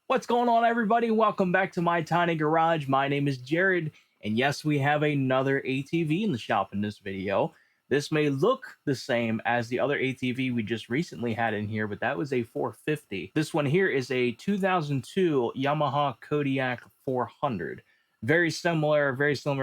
What's going on, everybody? Welcome back to my tiny garage. My name is Jared, and yes, we have another ATV in the shop in this video. This may look the same as the other ATV we just recently had in here, but that was a 450. This one here is a 2002 Yamaha Kodiak 400. Very similar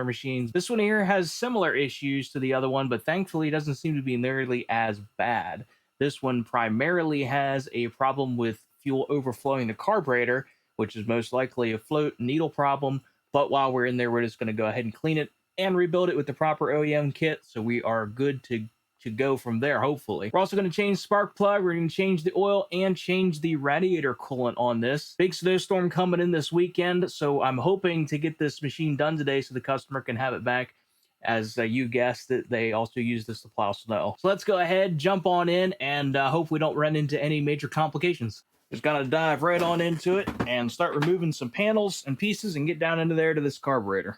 machines. This one here has similar issues to the other one, but thankfully doesn't seem to be nearly as bad. This one primarily has a problem with fuel overflowing the carburetor, which is most likely a float needle problem. But while we're in there, we're just going to go ahead and clean it and rebuild it with the proper OEM kit. So we are good to go from there, hopefully. We're also going to change spark plug, we're going to change the oil, and change the radiator coolant on this. Big snowstorm coming in this weekend, so I'm hoping to get this machine done today so the customer can have it back. As you guessed it, they also use this to plow snow. So let's go ahead, jump on in, and hope we don't run into any major complications. Just gotta dive right on into it and start removing some panels and pieces and get down into there to this carburetor.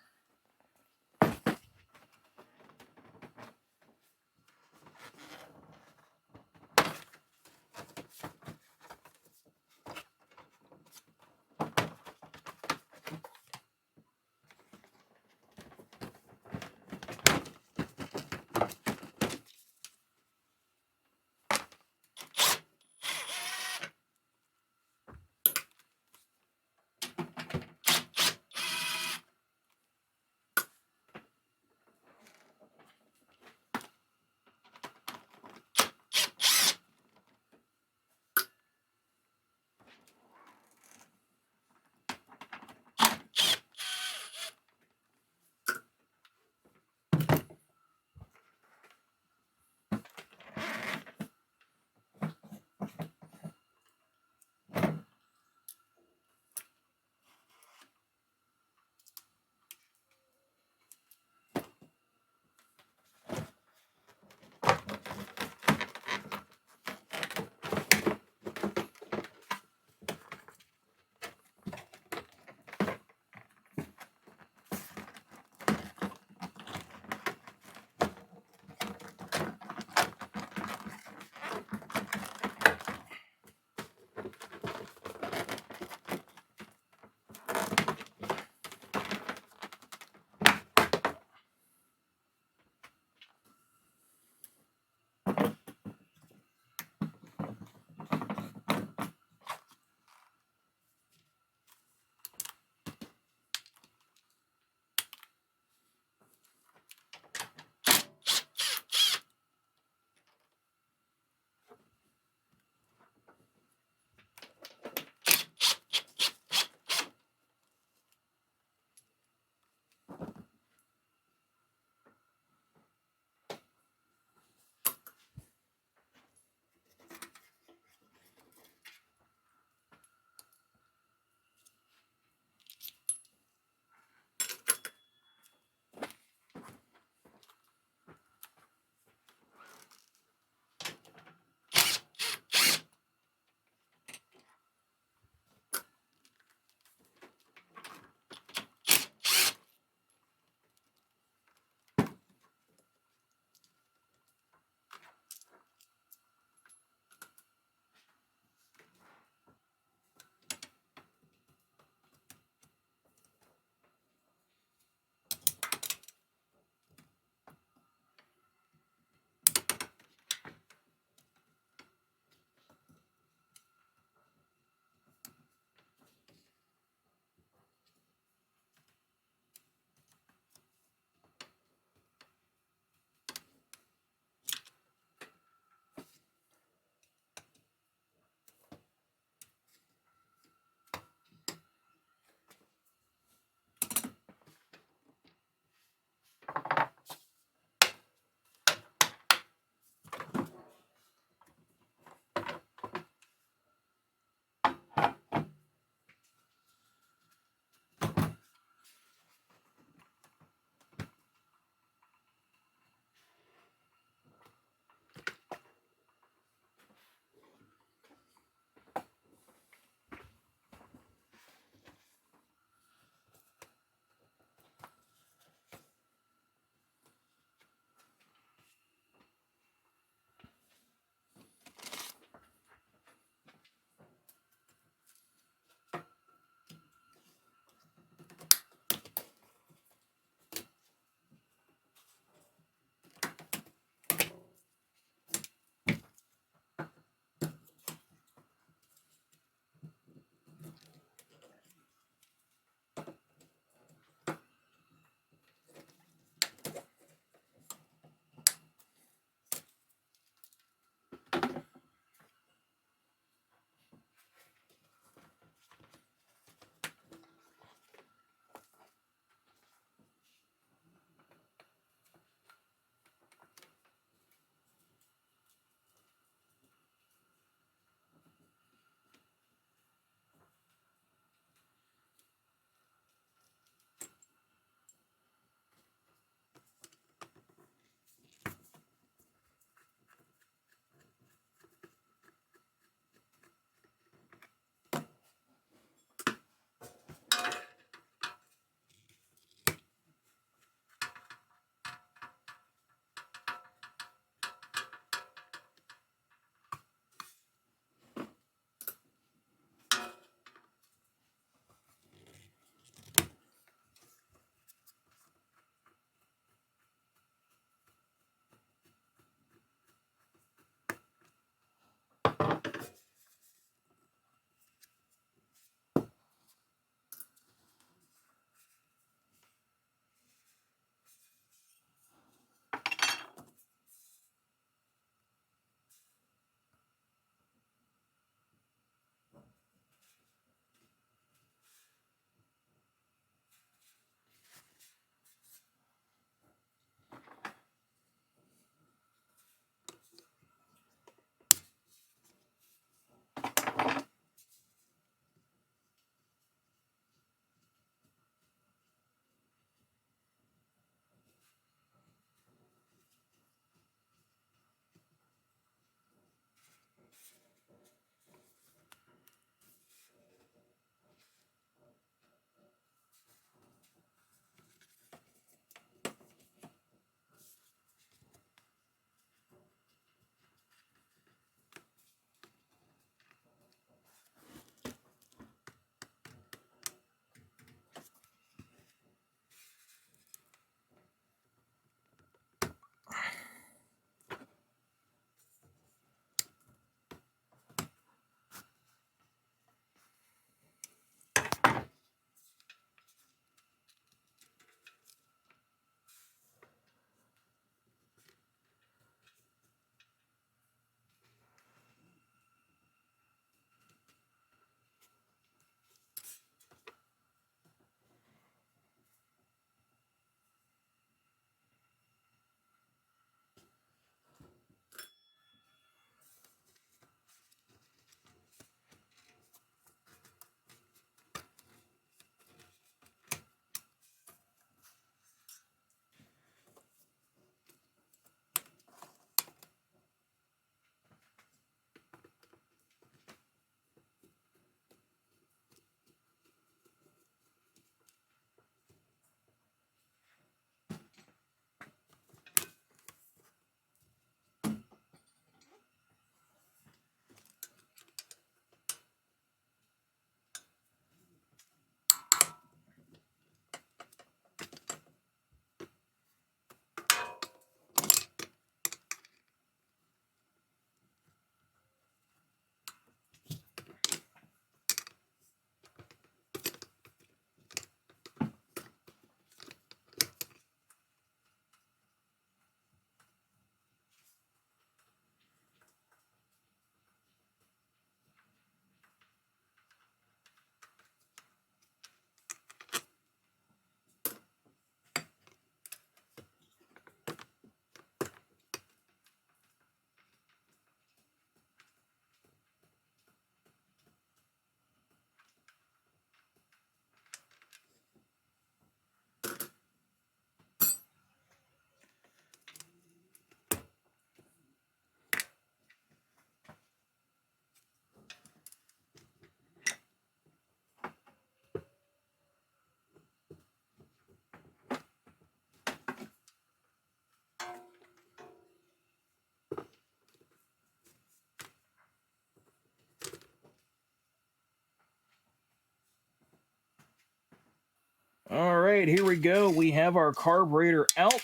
right, here we go. We have our carburetor out.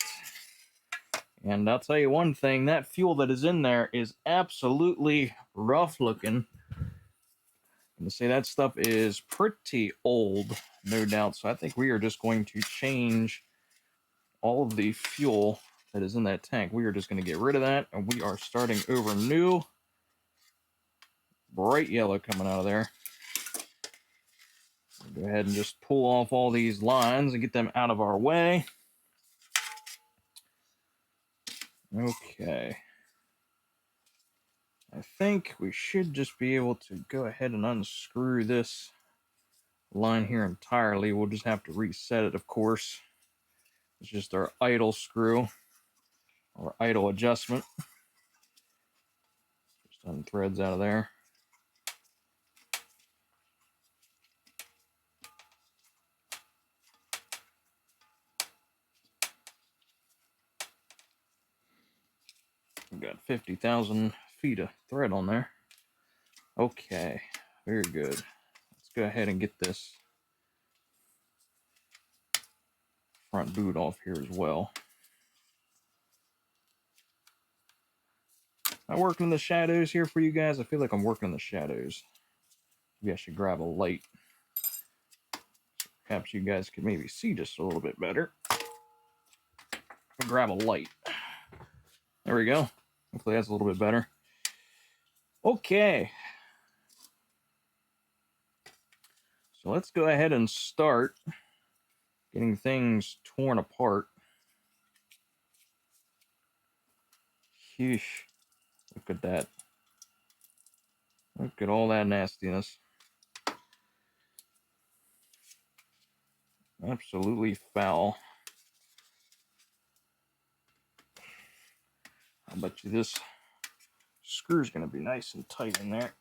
And I'll tell you one thing, that fuel that is in there is absolutely rough looking. I'm gonna say that stuff is pretty old, no doubt. So I think we are just going to change all of the fuel that is in that tank. We are just going to get rid of that, and we are starting over new. Bright yellow coming out of there. Go ahead and just pull off all these lines and get them out of our way. Okay. I think we should just be able to go ahead and unscrew this line here entirely. We'll just have to reset it, of course. It's just our idle screw, or idle adjustment. Just unthreads out of there. We've got 50,000 feet of thread on there. Okay, very good. Let's go ahead and get this front boot off here as well. Am I working in the shadows here for you guys? I feel like I'm working in the shadows. Maybe I should grab a light. Perhaps you guys could maybe see just a little bit better. I'll grab a light. There we go. Hopefully that's a little bit better. Okay. So let's go ahead and start getting things torn apart. Sheesh. Look at that. Look at all that nastiness. Absolutely foul. I bet you this screw's going to be nice and tight in there.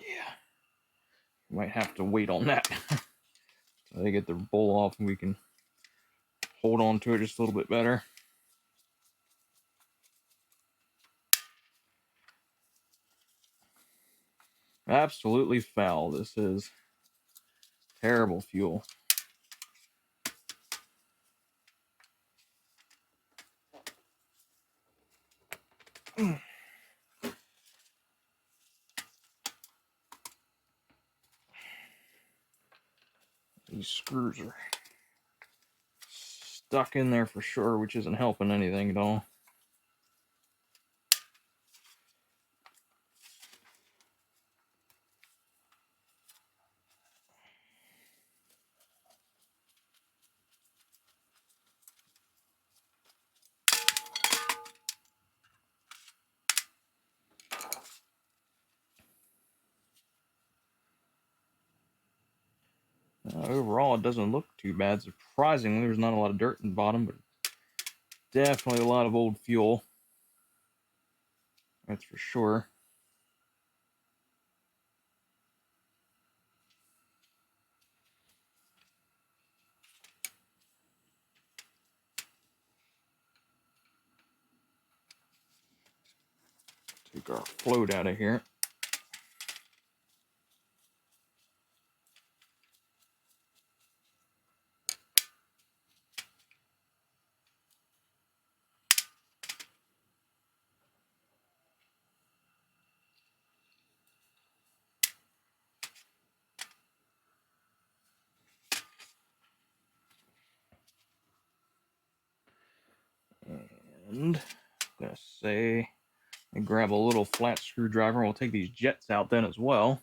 Yeah. Might have to wait on that. So they get the bowl off and we can hold on to it just a little bit better. Absolutely foul. This is terrible fuel. These screws are stuck in there for sure, which isn't helping anything at all. Overall, it doesn't look too bad. Surprisingly, there's not a lot of dirt in the bottom, but definitely a lot of old fuel. That's for sure. Take our float out of here. And I'm gonna say, and grab a little flat screwdriver. We'll take these jets out then as well.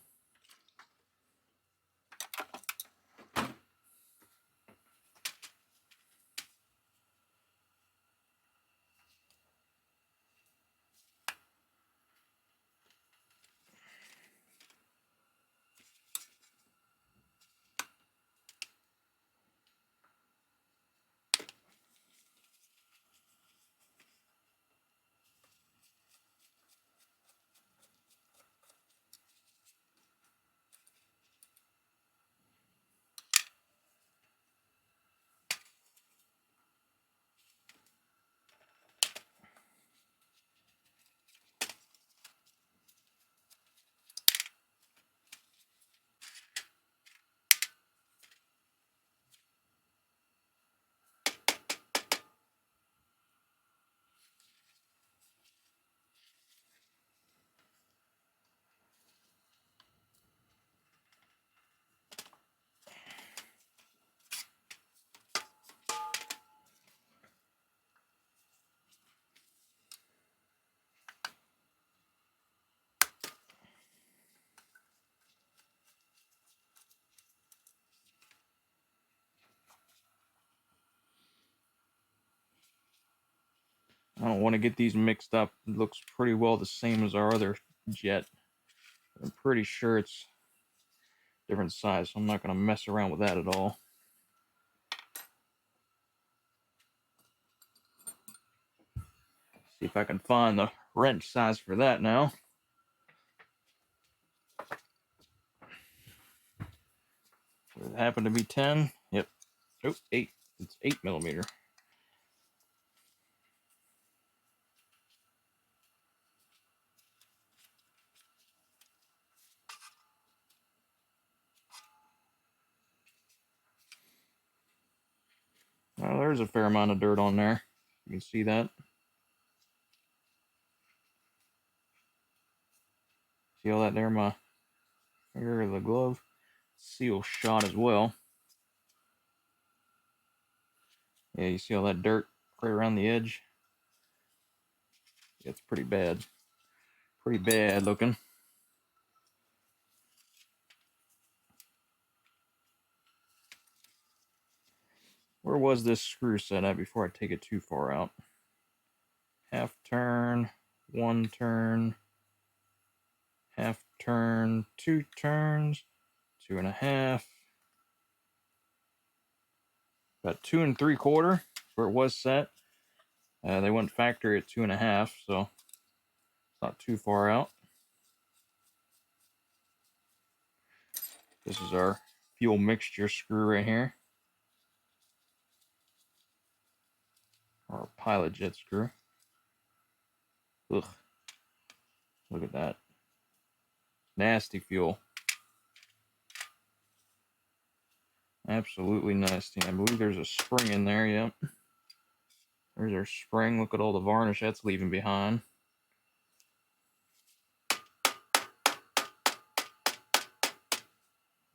I don't want to get these mixed up. It looks pretty well the same as our other jet. I'm pretty sure it's different size, so I'm not going to mess around with that at all. See if I can find the wrench size for that now. Does it happen to be 10? Yep. Oh, 8. It's 8mm. Well, there's a fair amount of dirt on there. You can see that. See all that there, my finger of the glove? Seal shot as well. Yeah, you see all that dirt right around the edge? Yeah, it's pretty bad. Pretty bad looking. Where was this screw set at before I take it too far out? Half turn, 1 turn, half turn, 2 turns, 2.5. About 2 3/4 where it was set. They went factory at 2.5, so it's not too far out. This is our fuel mixture screw right here. Our pilot jet screw. Ugh. Look at that. Nasty fuel. Absolutely nasty. I believe there's a spring in there, yep. There's our spring. Look at all the varnish that's leaving behind.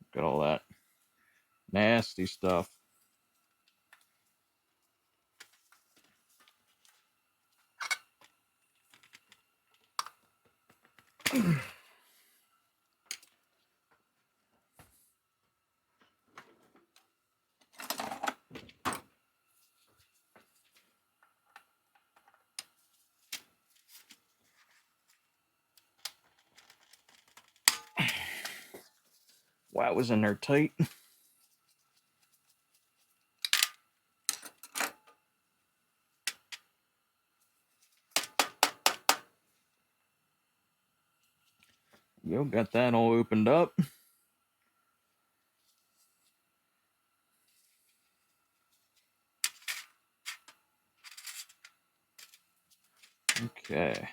Look at all that. Nasty stuff. Wow, it was in there tight. Yo, got that all opened up. Okay.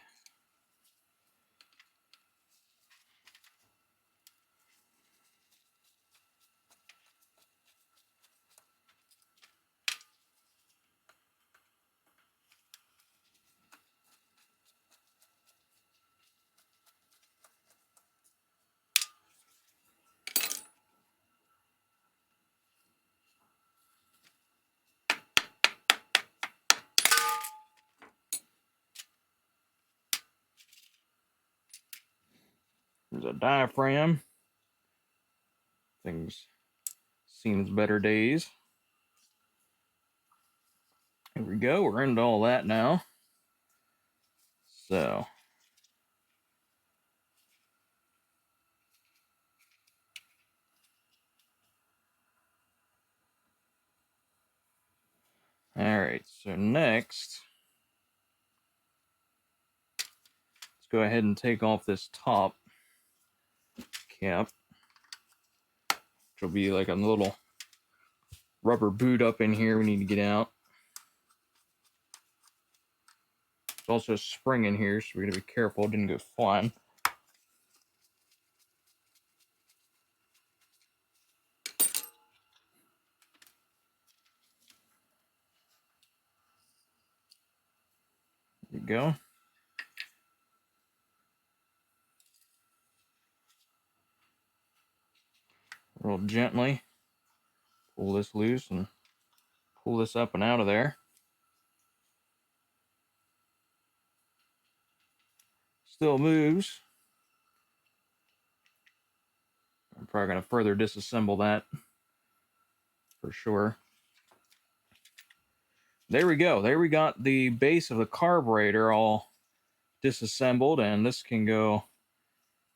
There's a diaphragm. Things seen its better days. Here we go. We're into all that now. So. Alright, so next, let's go ahead and take off this top cap, which will be like a little rubber boot up in here we need to get out. There's also a spring in here, so we're going to be careful it didn't go flying. There you go. Real gently pull this loose and pull this up and out of there. Still moves. I'm probably going to further disassemble that for sure. There we go. There we got the base of the carburetor all disassembled, and this can go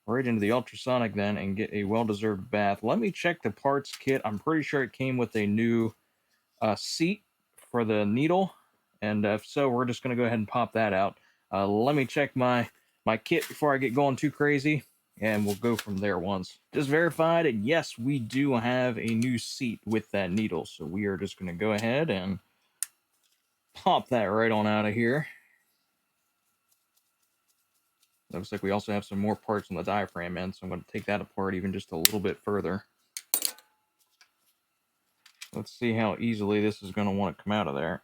right into the ultrasonic then and get a well-deserved bath. Let me check the parts kit. I'm pretty sure it came with a new seat for the needle, and if so, we're just going to go ahead and pop that out. Let me check my kit before I get going too crazy, and we'll go from there once. Just verified, and yes, we do have a new seat with that needle, so we are just going to go ahead and pop that right on out of here. Looks like we also have some more parts on the diaphragm end, so I'm going to take that apart even just a little bit further. Let's see how easily this is going to want to come out of there.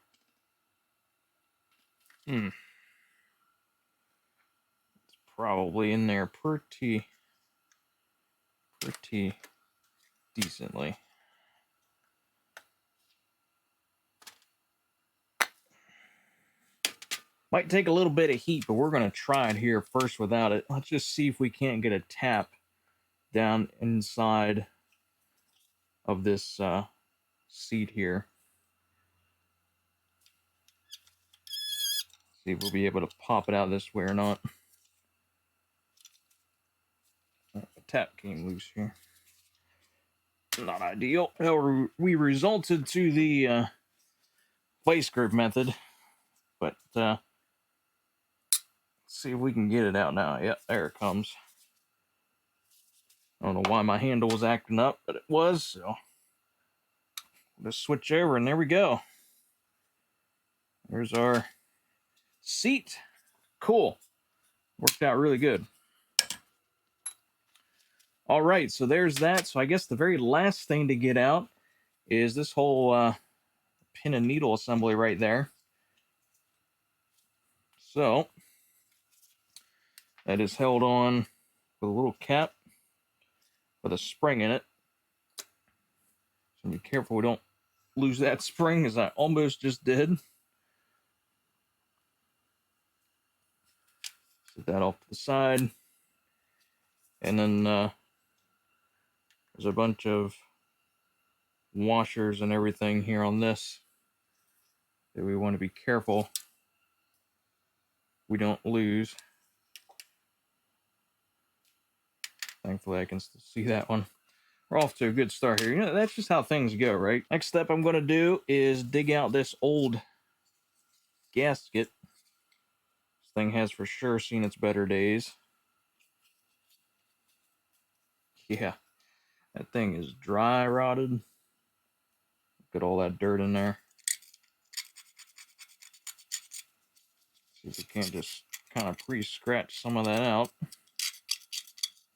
It's probably in there pretty decently. Might take a little bit of heat, but we're going to try it here first without it. Let's just see if we can't get a tap down inside of this seat here. See if we'll be able to pop it out this way or not. The tap came loose here. Not ideal. However, we resulted to the vice grip method, but let's see if we can get it out now. Yep, there it comes. I don't know why my handle was acting up, but it was, so we'll just switch over, and there we go. There's our seat. Cool. Worked out really good. All right, so there's that. So I guess the very last thing to get out is this whole pin and needle assembly right there. So that is held on with a little cap with a spring in it. So be careful we don't lose that spring, as I almost just did. Set that off to the side. And then there's a bunch of washers and everything here on this that we want to be careful we don't lose. Thankfully I can still see that one. We're off to a good start here. You know, that's just how things go, right? Next step I'm going to do is dig out this old gasket. This thing has for sure seen its better days. Yeah, that thing is dry rotted. Look at all that dirt in there. See if we can't just kind of pre-scratch some of that out.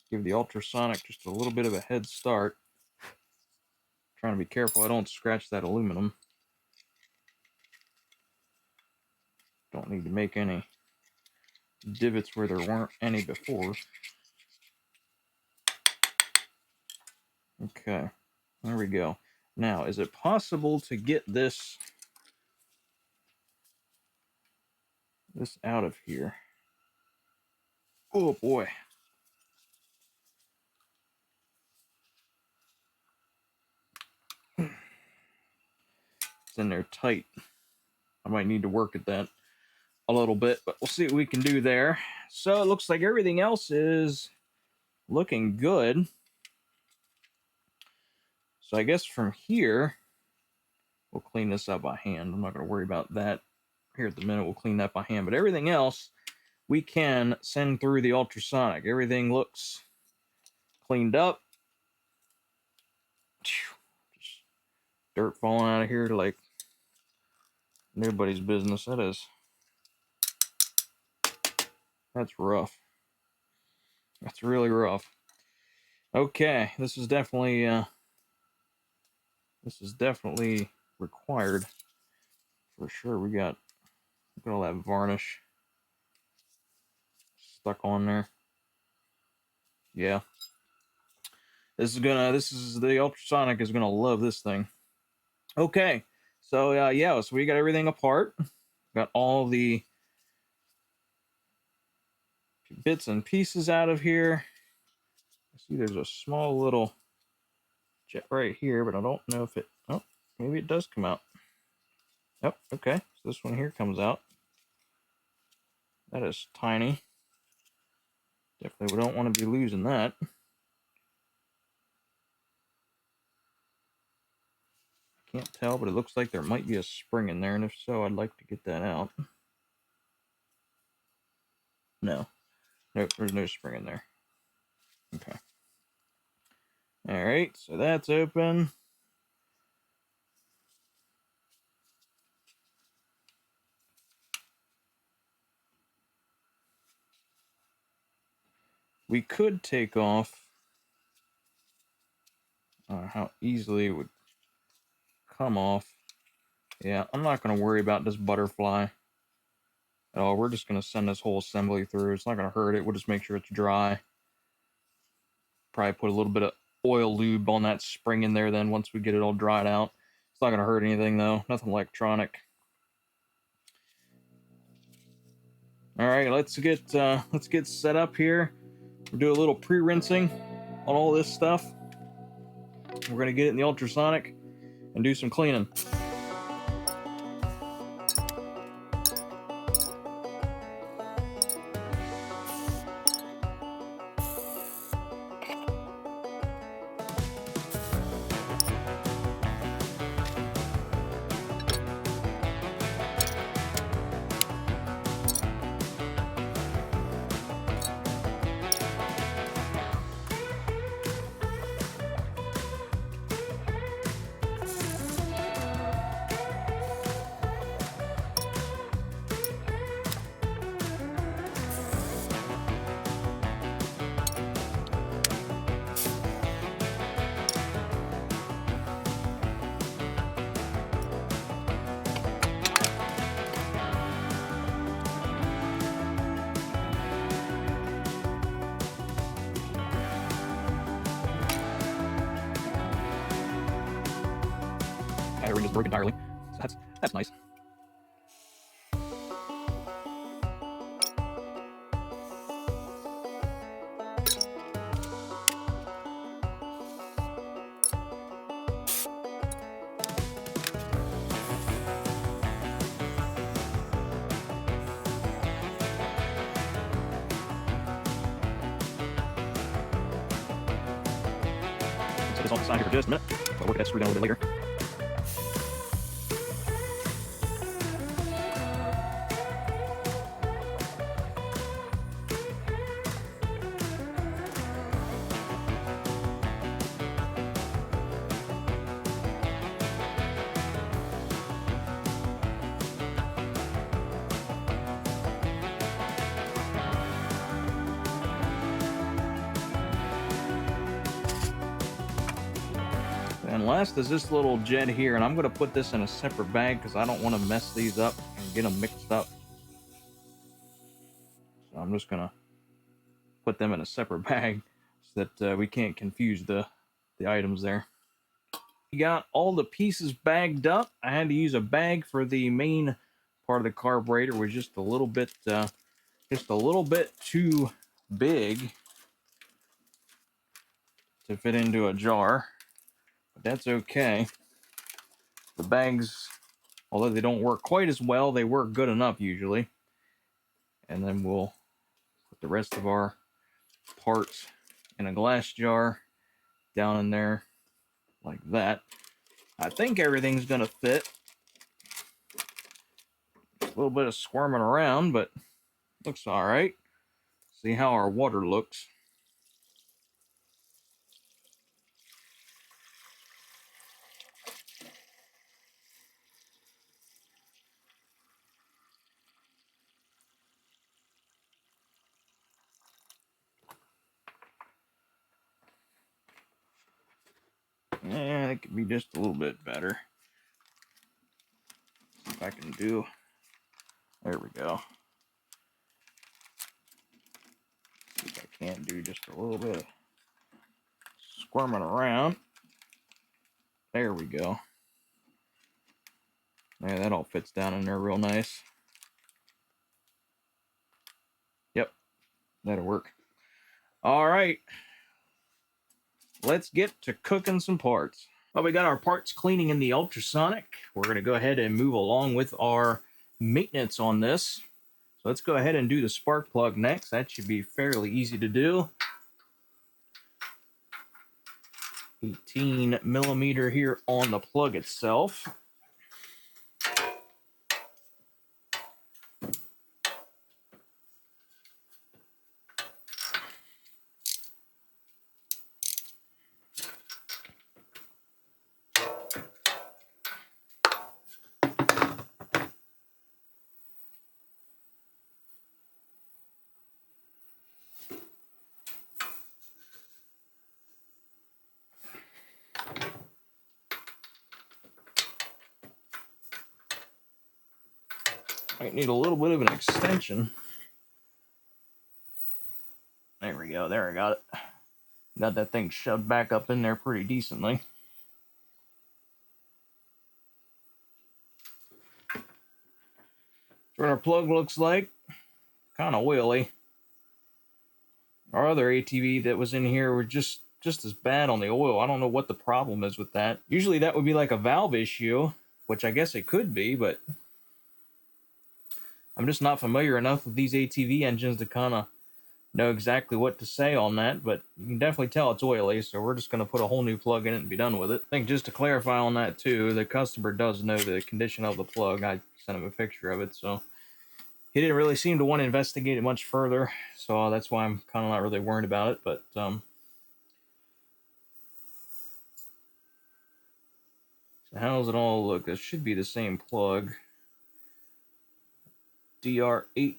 Give the ultrasonic just a little bit of a head start. Trying to be careful I don't scratch that aluminum. Don't need to make any divots where there weren't any before. Okay, there we go. Now, is it possible to get this out of here? Oh boy. It's in there tight. I might need to work at that a little bit, but we'll see what we can do there. So it looks like everything else is looking good. So I guess from here, we'll clean this up by hand. I'm not going to worry about that here at the minute. We'll clean that by hand. But everything else, we can send through the ultrasonic. Everything looks cleaned up. Just dirt falling out of here like nobody's business. That's rough. That's really rough. Okay, this is definitely required for sure. We got all that varnish stuck on there. Yeah. The ultrasonic is gonna love this thing. Okay, so yeah, so we got everything apart. Got all the bits and pieces out of here. I see there's a small little jet right here, but I don't know if it, oh, maybe it does come out. Oh, okay. So this one here comes out. That is tiny. Definitely we don't want to be losing that. Can't tell, but it looks like there might be a spring in there, and if so, I'd like to get that out. No. Nope, there's no spring in there. Okay. Alright, so that's open. We could take off how easily it would come off. Yeah, I'm not going to worry about this butterfly at all. We're just going to send this whole assembly through. It's not going to hurt it. We'll just make sure it's dry. Probably put a little bit of oil lube on that spring in there then once we get it all dried out. It's not going to hurt anything though. Nothing electronic. All right, let's get set up here. We'll do a little pre-rinsing on all this stuff. We're going to get it in the ultrasonic and do some cleaning. Ring is broken entirely, so that's nice. Set this on the side here for just a minute. I'll work that screw down a little bit later. And last is this little jet here, and I'm going to put this in a separate bag because I don't want to mess these up and get them mixed up. So I'm just going to put them in a separate bag so that we can't confuse the items there. We got all the pieces bagged up. I had to use a bag for the main part of the carburetor, was just a little bit too big to fit into a jar. But that's okay. The bags, although they don't work quite as well, they work good enough usually. And then we'll put the rest of our parts in a glass jar down in there like that. I think everything's gonna fit. A little bit of squirming around, but looks all right. See how our water looks. Yeah, it could be just a little bit better. See if I can do. There we go. See if I can't do just a little bit of squirming around. There we go. Yeah, that all fits down in there real nice. Yep, that'll work. All right, let's get to cooking some parts. Well, we got our parts cleaning in the ultrasonic. We're going to go ahead and move along with our maintenance on this. So let's go ahead and do the spark plug next. That should be fairly easy to do. 18 millimeter here on the plug itself. Might need a little bit of an extension. There we go. There, I got it. Got that thing shoved back up in there pretty decently. That's what our plug looks like. Kind of oily. Our other ATV that was in here were just as bad on the oil. I don't know what the problem is with that. Usually that would be like a valve issue, which I guess it could be, but I'm just not familiar enough with these ATV engines to kind of know exactly what to say on that, but you can definitely tell it's oily, so we're just going to put a whole new plug in it and be done with it. I think just to clarify on that too, the customer does know the condition of the plug. I sent him a picture of it, so he didn't really seem to want to investigate it much further, so that's why I'm kind of not really worried about it, but so how does it all look? This should be the same plug. DR8A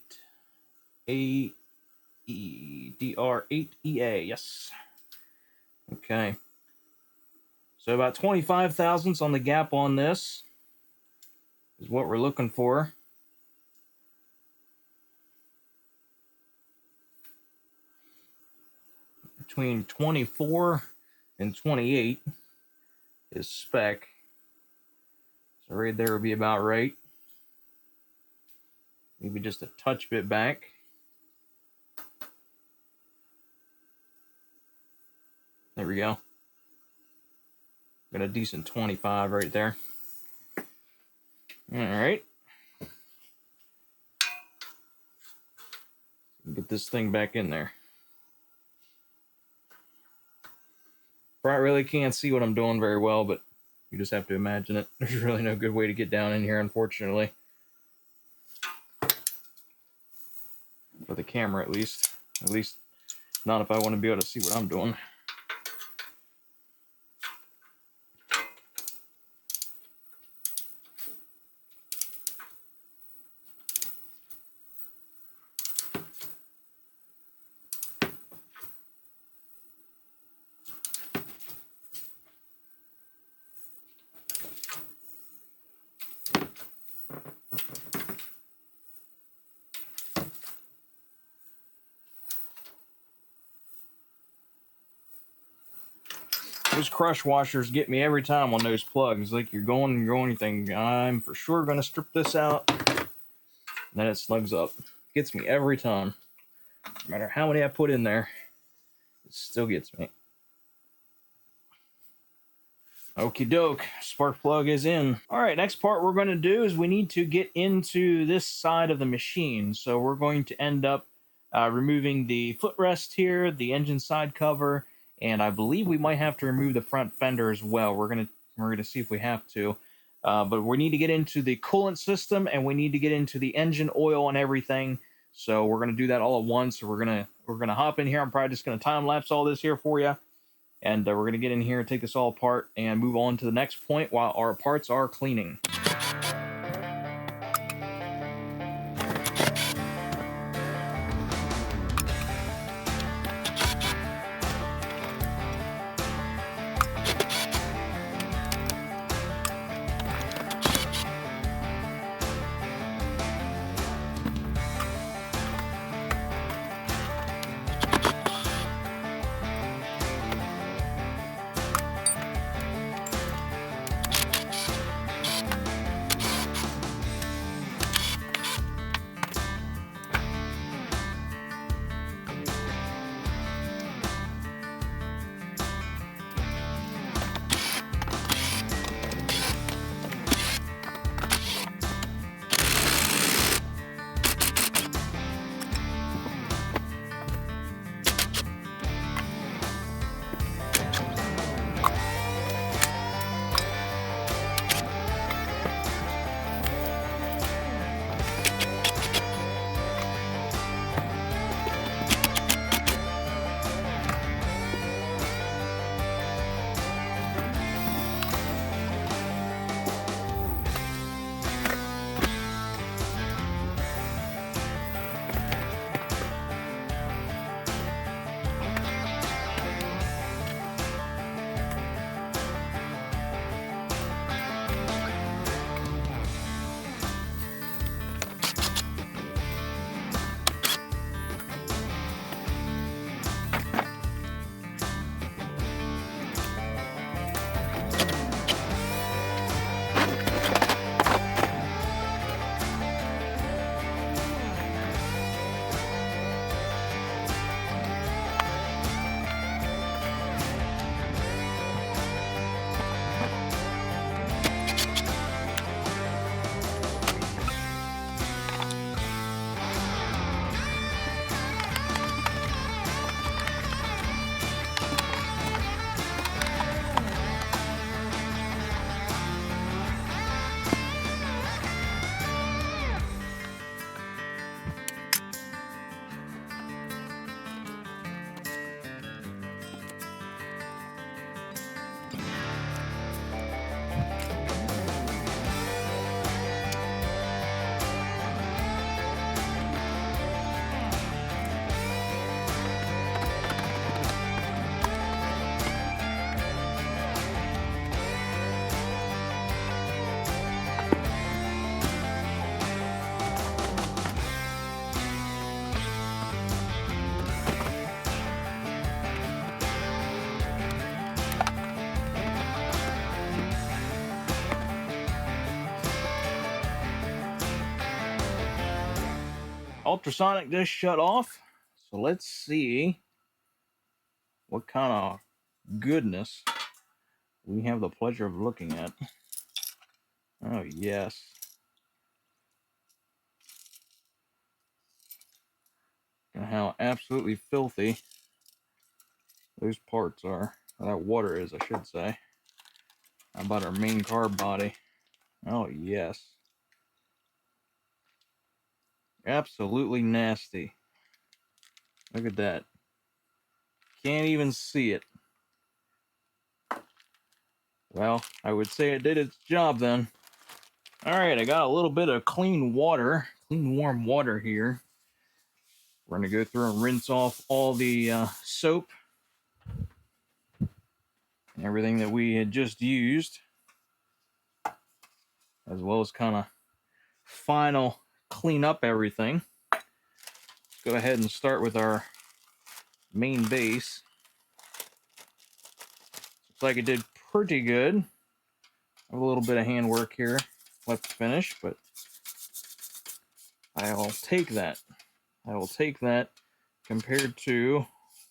DR8EA, yes. Okay. So about 25 thousandths on the gap on this is what we're looking for. Between 24 and 28 is spec. So right there would be about right. Maybe just a touch bit back. There we go. Got a decent 25 right there. All right. Get this thing back in there. I really can't see what I'm doing very well, but you just have to imagine it. There's really no good way to get down in here, unfortunately. For the camera, at least. At least not if I want to be able to see what I'm doing. Those crush washers get me every time on those plugs. Like you're going and going, you think, I'm for sure going to strip this out. And then it slugs up. Gets me every time. No matter how many I put in there, it still gets me. Okie doke, spark plug is in. All right, next part we're going to do is we need to get into this side of the machine. So we're going to end up removing the footrest here, the engine side cover, and I believe we might have to remove the front fender as well. We're gonna see if we have to. But we need to get into the coolant system, and we need to get into the engine oil and everything. So we're gonna do that all at once. So we're gonna hop in here. I'm probably just gonna time lapse all this here for you. And we're going to get in here and take this all apart and move on to the next point while our parts are cleaning. ultrasonic just shut off. So let's see what kind of goodness we have the pleasure of looking at. Oh, yes. And how absolutely filthy those parts are. Or that water is, I should say. How about our main carb body? Oh, yes. Absolutely nasty. Look at that. Can't even see it. Well, I would say it did its job then. Alright, I got a little bit of clean water, clean warm water here. We're going to go through and rinse off all the soap and everything that we had just used, as well as kind of final clean up everything. Let's go ahead and start with our main base. Looks like it did pretty good. I have a little bit of handwork here left to finish, but I'll take that. I will take that compared to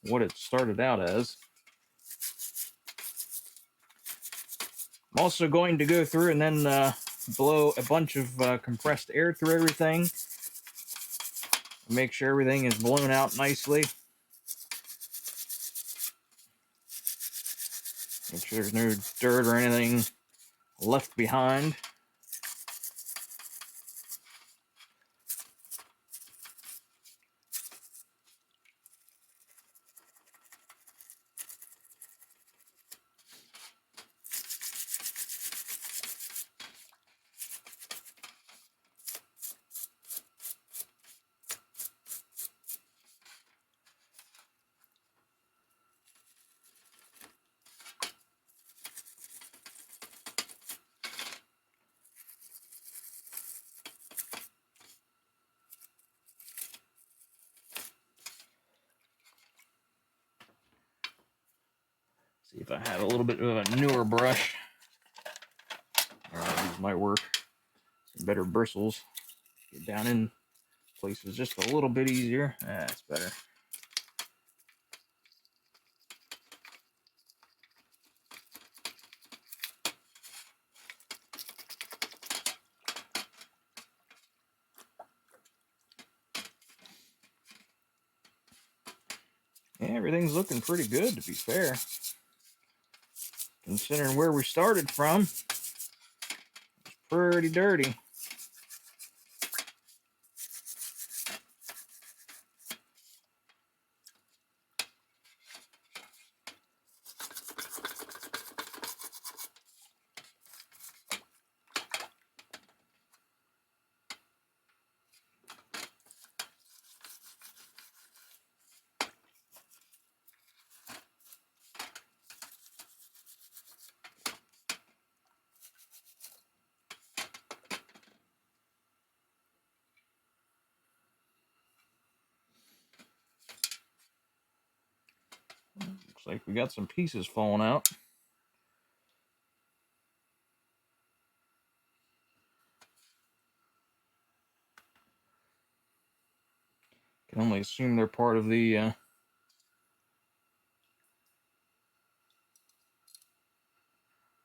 what it started out as. I'm also going to go through and then blow a bunch of compressed air through everything. Make sure everything is blown out nicely. Make sure there's no dirt or anything left behind. See if I have a little bit of a newer brush. These might work. Some better bristles. Get down in places just a little bit easier. That's better. Yeah, everything's looking pretty good, to be fair. Considering where we started from, it's pretty dirty. Looks like we got some pieces falling out. Can only assume they're part of the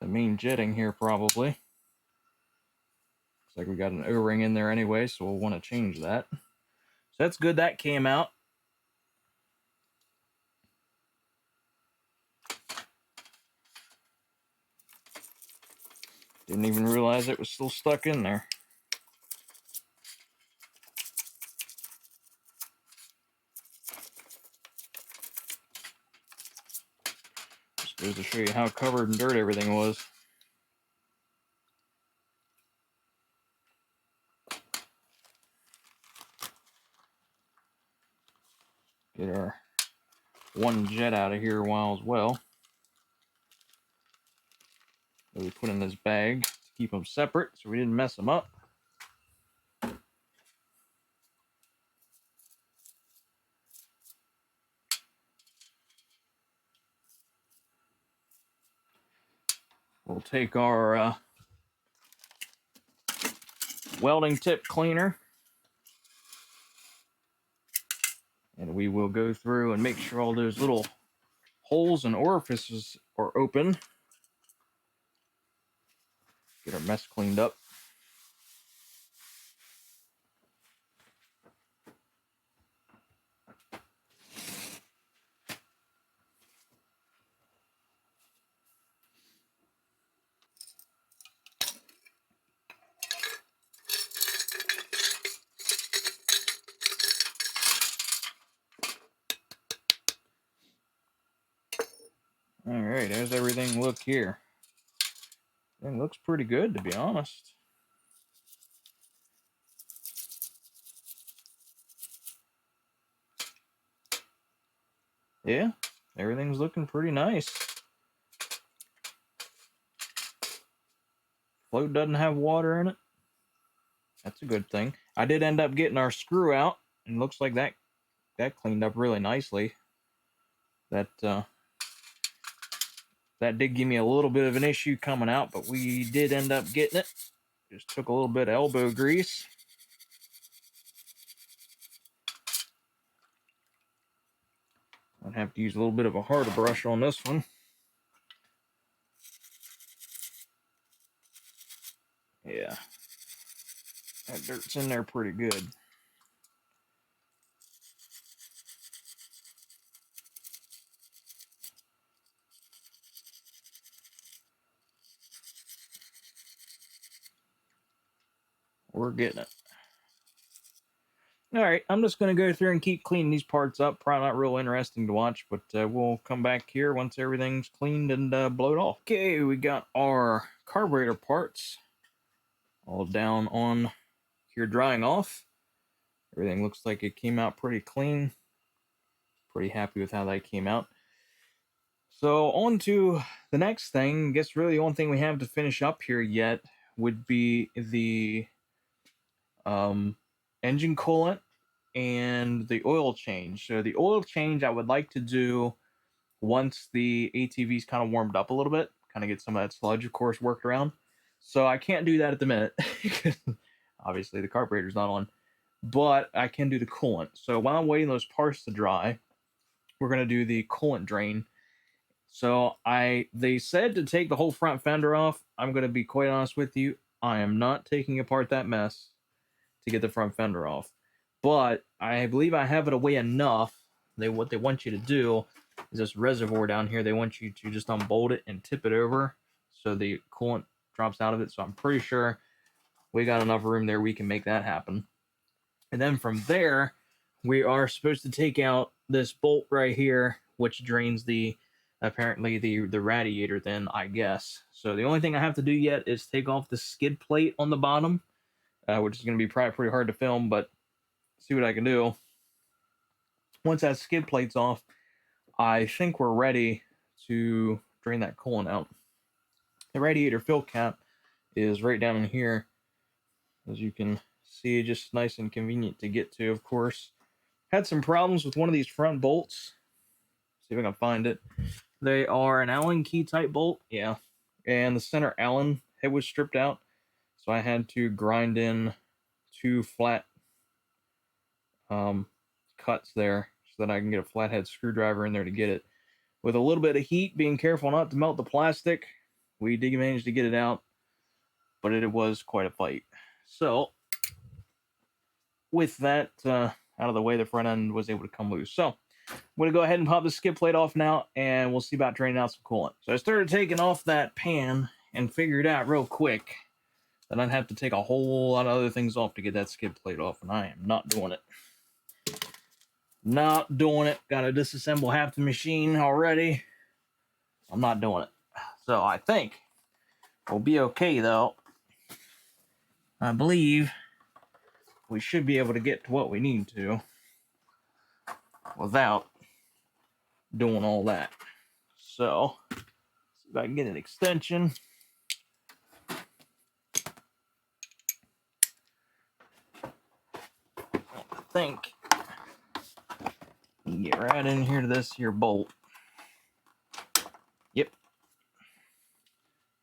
main jetting here, probably. Looks like we got an O-ring in there anyway, so we'll want to change that. So that's good, that came out. Didn't even realize it was still stuck in there. Just goes to show you how covered in dirt everything was. Get our one jet out of here a while as well. That we put in this bag to keep them separate so we didn't mess them up. We'll take our welding tip cleaner. And we will go through and make sure all those little holes and orifices are open. Get our mess cleaned up. All right, how's everything look here? Everything looks pretty good, to be honest. Yeah, everything's looking pretty nice. Float doesn't have water in it. That's a good thing. I did end up getting our screw out, and looks like that cleaned up really nicely. That did give me a little bit of an issue coming out, but we did end up getting it. Just took a little bit of elbow grease. I'd have to use a little bit of a harder brush on this one. Yeah, that dirt's in there pretty good. We're getting it. All right, I'm just going to go through and keep cleaning these parts up. Probably not real interesting to watch, but we'll come back here once everything's cleaned and blowed off. Okay, we got our carburetor parts all down on here drying off. Everything looks like it came out pretty clean. Pretty happy with how that came out. So on to the next thing. I guess really the only thing we have to finish up here yet would be the engine coolant and the oil change. So the oil change I would like to do once the ATV's kind of warmed up a little bit, kind of get some of that sludge, of course, worked around. So I can't do that at the minute because obviously the carburetor's not on, but I can do the coolant. So while I'm waiting those parts to dry, we're going to do the coolant drain. So they said to take the whole front fender off. I'm going to be quite honest with you. I am not taking apart that mess to get the front fender off. But I believe I have it away enough. What they want you to do is this reservoir down here. They want you to just unbolt it and tip it over so the coolant drops out of it. So I'm pretty sure we got enough room there we can make that happen. And then from there, we are supposed to take out this bolt right here, which drains apparently the radiator then, I guess. So the only thing I have to do yet is take off the skid plate on the bottom, which is going to be probably pretty hard to film, but see what I can do. Once that skid plate's off, I think we're ready to drain that coolant out. The radiator fill cap is right down in here. As you can see, just nice and convenient to get to, of course. Had some problems with one of these front bolts. See if I can find it. They are an Allen key type bolt, yeah. And the center Allen head was stripped out. So I had to grind in 2 flat cuts there so that I can get a flathead screwdriver in there to get it. With a little bit of heat, being careful not to melt the plastic, we did manage to get it out, but it was quite a fight. So with that out of the way, the front end was able to come loose. So I'm going to go ahead and pop the skid plate off now, and we'll see about draining out some coolant. So I started taking off that pan and figured out real quick that I'd have to take a whole lot of other things off to get that skid plate off, and I am not doing it. Not doing it. Got to disassemble half the machine already. I'm not doing it. So I think we'll be okay, though. I believe we should be able to get to what we need to without doing all that. So, see if I can get an extension. I think you can get right in here to this here bolt. Yep.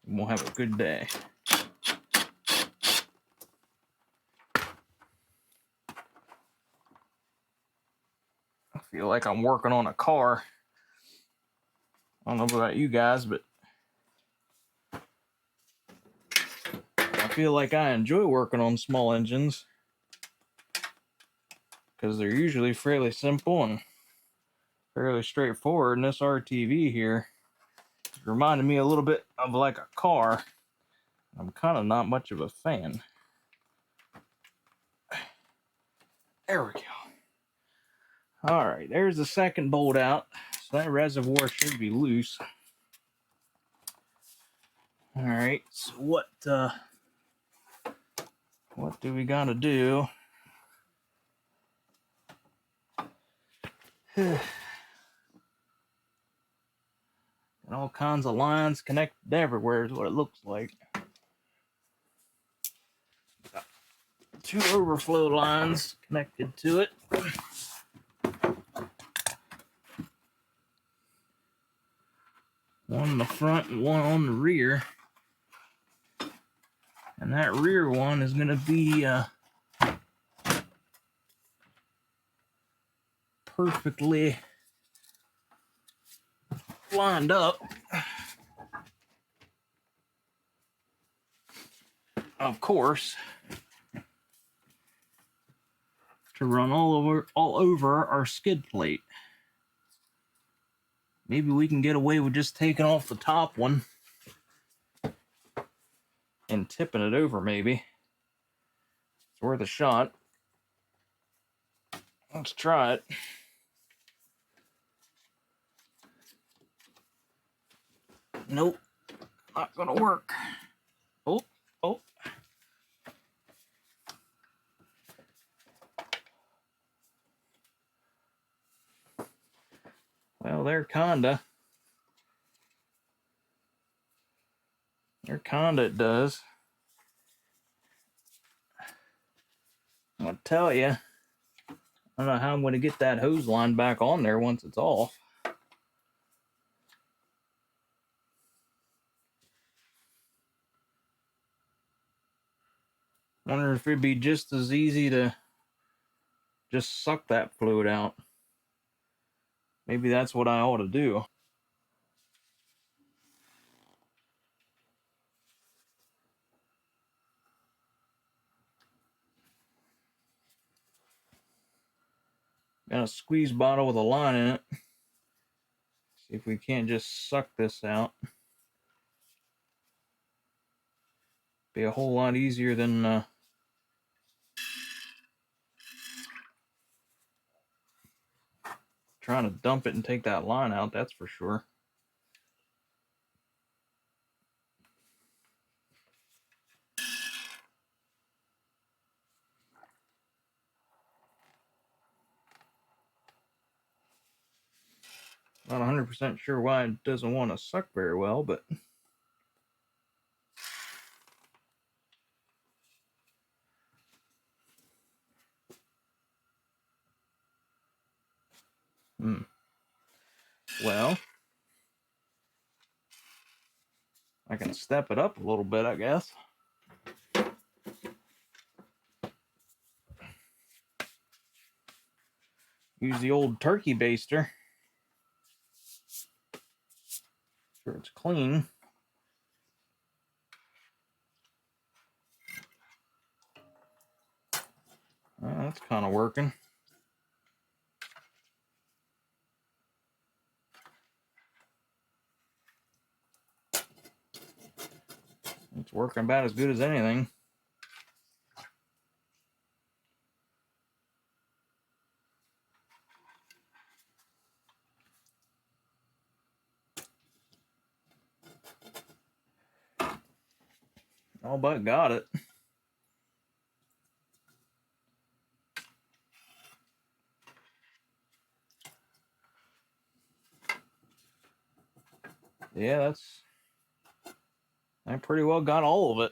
And we'll have a good day. feel like I'm working on a car. I don't know about you guys, but I feel like I enjoy working on small engines because they're usually fairly simple and fairly straightforward. And this RTV here reminded me a little bit of like a car. I'm kind of not much of a fan. There we go. All right, there's the second bolt out. So that reservoir should be loose. All right, so what do we gotta do? And all kinds of lines connected everywhere is what it looks like. Got 2 overflow lines connected to it. One in the front and one on the rear. And that rear one is going to be perfectly lined up. Of course, to run all over our skid plate. Maybe we can get away with just taking off the top one and tipping it over, maybe. It's worth a shot. Let's try it. Nope, not gonna work. Oh. Well, they're kinda. It does. I'm gonna tell you, I don't know how I'm gonna get that hose line back on there once it's off. Wonder if it'd be just as easy to just suck that fluid out. Maybe that's what I ought to do. Got a squeeze bottle with a line in it. See if we can't just suck this out. Be a whole lot easier than trying to dump it and take that line out, that's for sure. Not 100% sure why it doesn't want to suck very well, but well, I can step it up a little bit, I guess. Use the old turkey baster. Sure it's clean. That's kind of working. It's working about as good as anything. All but got it. Yeah, I pretty well got all of it.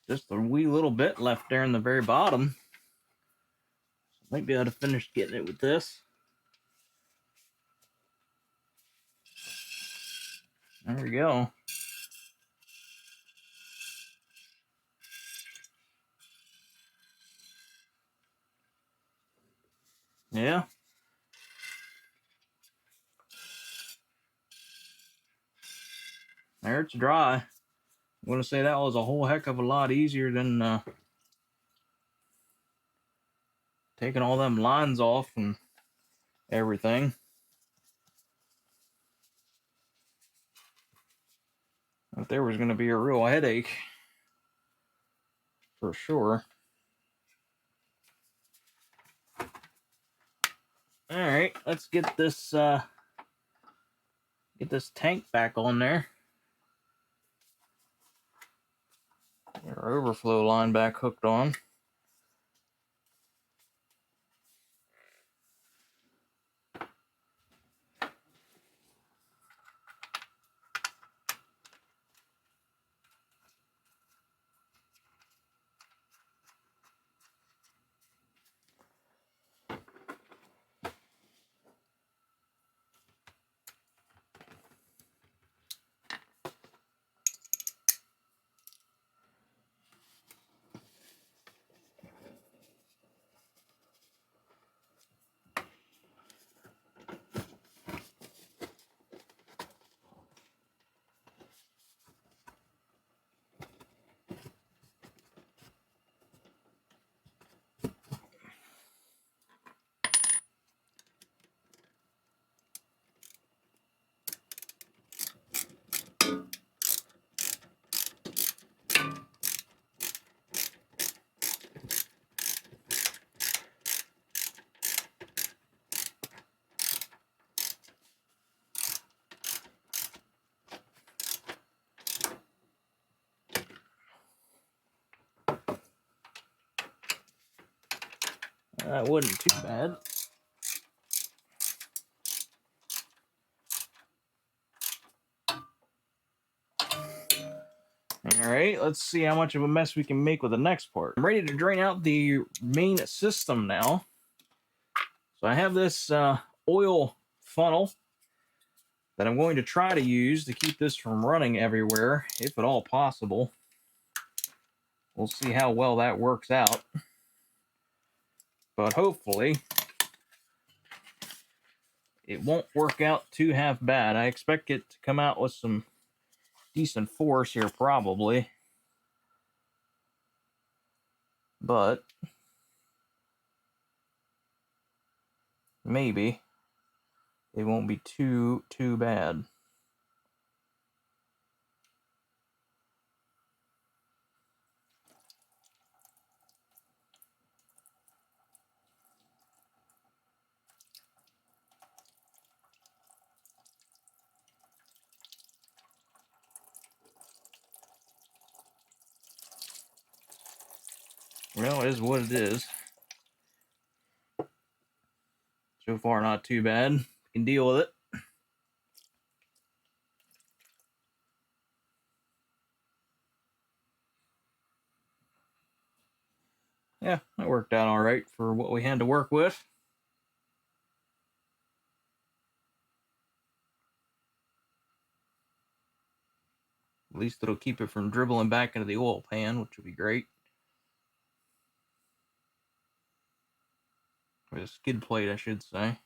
Just a wee little bit left there in the very bottom. Might be able to finish getting it with this. There we go. Yeah. There, it's dry. I'm going to say that was a whole heck of a lot easier than taking all them lines off and everything. But there was going to be a real headache for sure. All right, let's get this tank back on there. Get our overflow line back hooked on. That wasn't too bad. All right, let's see how much of a mess we can make with the next part. I'm ready to drain out the main system now. So I have this oil funnel that I'm going to try to use to keep this from running everywhere, if at all possible. We'll see how well that works out. But hopefully, it won't work out too half bad. I expect it to come out with some decent force here, probably. But maybe it won't be too bad. Well, it is what it is. So far, not too bad. We can deal with it. Yeah, that worked out all right for what we had to work with. At least it'll keep it from dribbling back into the oil pan, which would be great. Or the skid plate, I should say.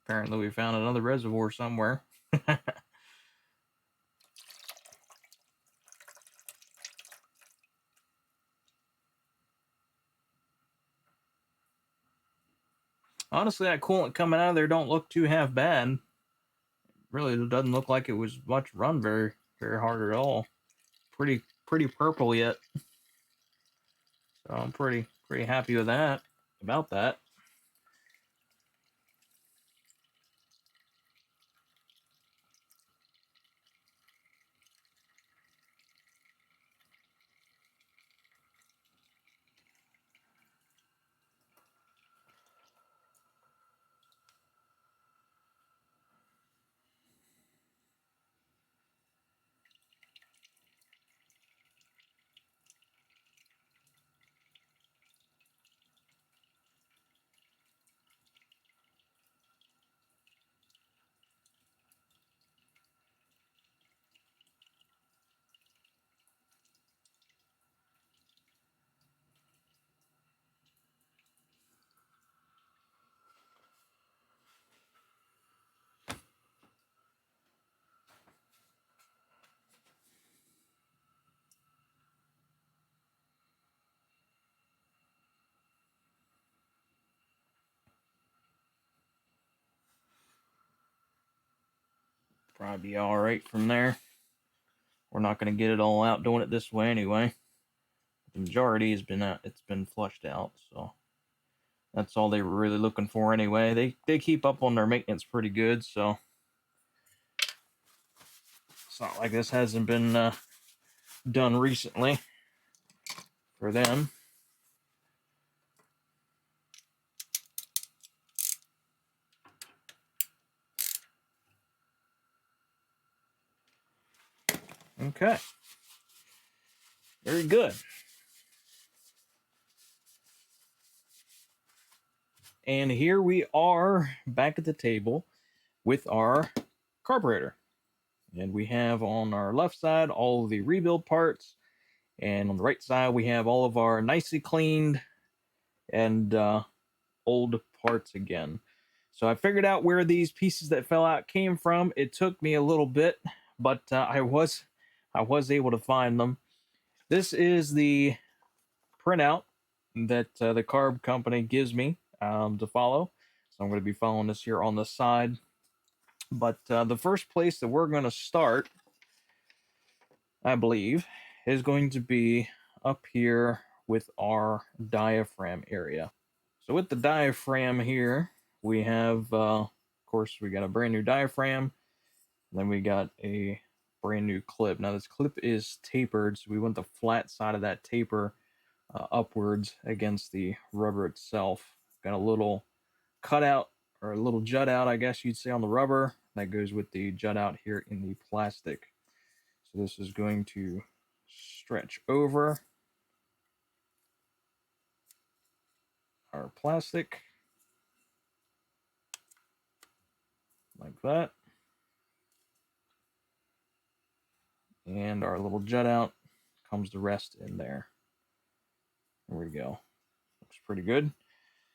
Apparently we found another reservoir somewhere. Honestly, that coolant coming out of there don't look too half bad. Really doesn't look like it was much run very hard at all. Pretty purple yet. So I'm pretty happy with that, about that. probably be all right from there. We're not going to get it all out doing it this way anyway. The majority has been out, it's been flushed out, so that's all they were really looking for anyway. They keep up on their maintenance pretty good, so it's not like this hasn't been done recently for them. Okay. Very good. And here we are back at the table with our carburetor. And we have on our left side all of the rebuild parts. And on the right side, we have all of our nicely cleaned and old parts again. So I figured out where these pieces that fell out came from. It took me a little bit, but I was able to find them. This is the printout that the carb company gives me to follow. So I'm going to be following this here on the side. But the first place that we're going to start, I believe, is going to be up here with our diaphragm area. So with the diaphragm here, we have, of course, we got a brand new diaphragm. Then we got a brand new clip. Now this clip is tapered, so we want the flat side of that taper upwards against the rubber itself. Got a little cutout, or a little jut out, I guess you'd say, on the rubber. That goes with the jut out here in the plastic. So this is going to stretch over our plastic like that. And our little jut out comes to rest in there. There we go. Looks pretty good.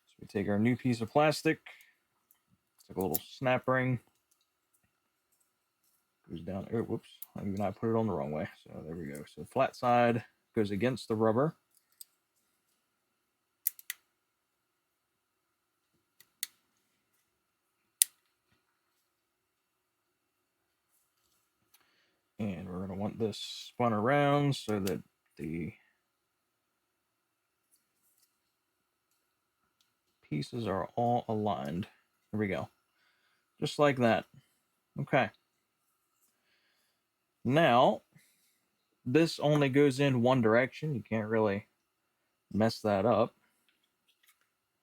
So we take our new piece of plastic. It's like a little snap ring. Goes down. Oh, whoops. Even I put it on the wrong way. So there we go. So the flat side goes against the rubber. And we're going to want this spun around so that the pieces are all aligned. There we go. Just like that. Okay. Now, this only goes in one direction. You can't really mess that up.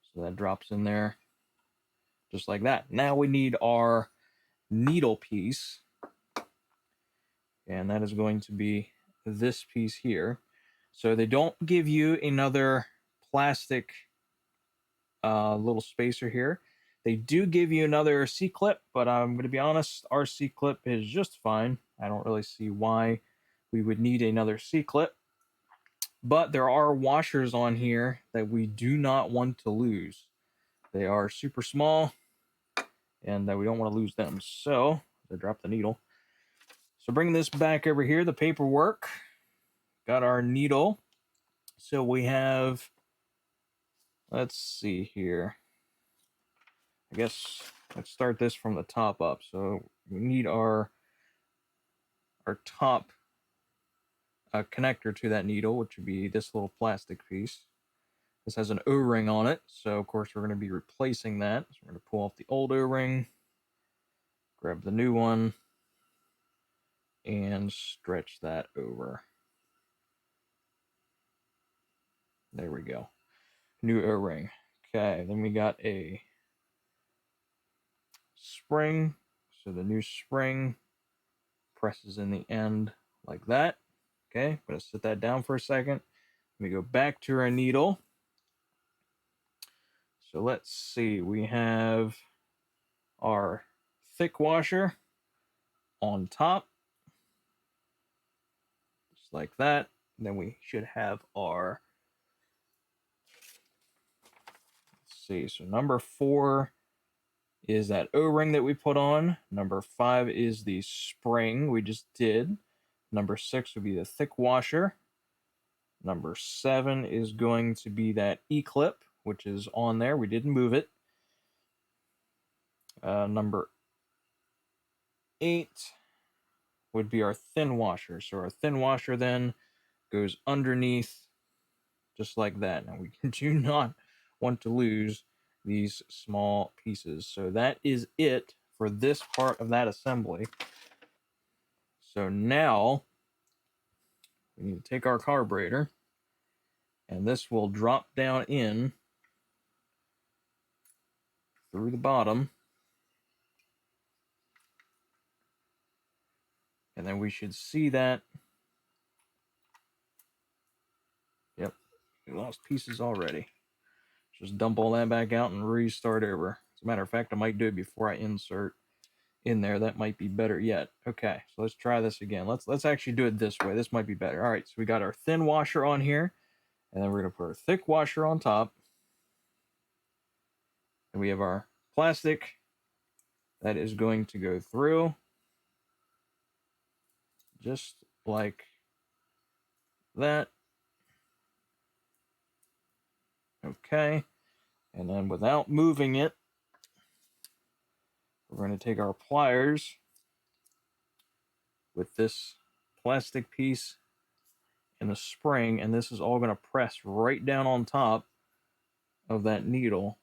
So that drops in there just like that. Now we need our needle piece. And that is going to be this piece here. So they don't give you another plastic little spacer here. They do give you another C-clip, but I'm going to be honest, our C-clip is just fine. I don't really see why we would need another C-clip. But there are washers on here that we do not want to lose. They are super small, and we don't want to lose them. So, I dropped the needle. So bringing this back over here, the paperwork. Got our needle. So we have, let's see here. I guess let's start this from the top up. So we need our top connector to that needle, which would be this little plastic piece. This has an O-ring on it, so of course we're going to be replacing that. So we're going to pull off the old O-ring, grab the new one, and stretch that over. There we go. New O-ring. Okay, then we got a spring. So the new spring presses in the end like that. Okay, I'm going to set that down for a second. Let me go back to our needle. So let's see, we have our thick washer on top, just like that. And then we should have our, let's see, so number 4 is that O-ring that we put on. Number 5 is the spring we just did. Number 6 would be the thick washer. Number 7 is going to be that E-clip, which is on there. We didn't move it. Number 8 would be our thin washer. So our thin washer then goes underneath just like that. Now we do not want to lose these small pieces. So that is it for this part of that assembly. So now we need to take our carburetor, and this will drop down in through the bottom. And then we should see that. Yep, we lost pieces already. Just dump all that back out and restart over. As a matter of fact, I might do it before I insert in there. That might be better yet. Okay, so let's try this again. Let's actually do it this way. This might be better. All right, so we got our thin washer on here, and then we're gonna put our thick washer on top. And we have our plastic that is going to go through just like that. Okay, and then without moving it, we're going to take our pliers with this plastic piece and the spring, and this is all going to press right down on top of that needle.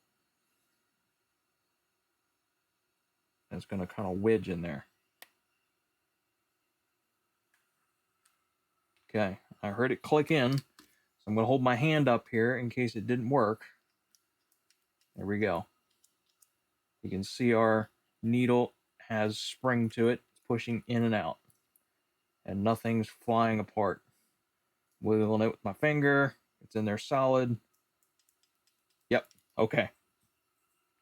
And it's going to kind of wedge in there. Okay, I heard it click in, so I'm going to hold my hand up here in case it didn't work. There we go. You can see our needle has spring to it, it's pushing in and out, and nothing's flying apart. Wiggling it with my finger, it's in there solid. Yep, okay.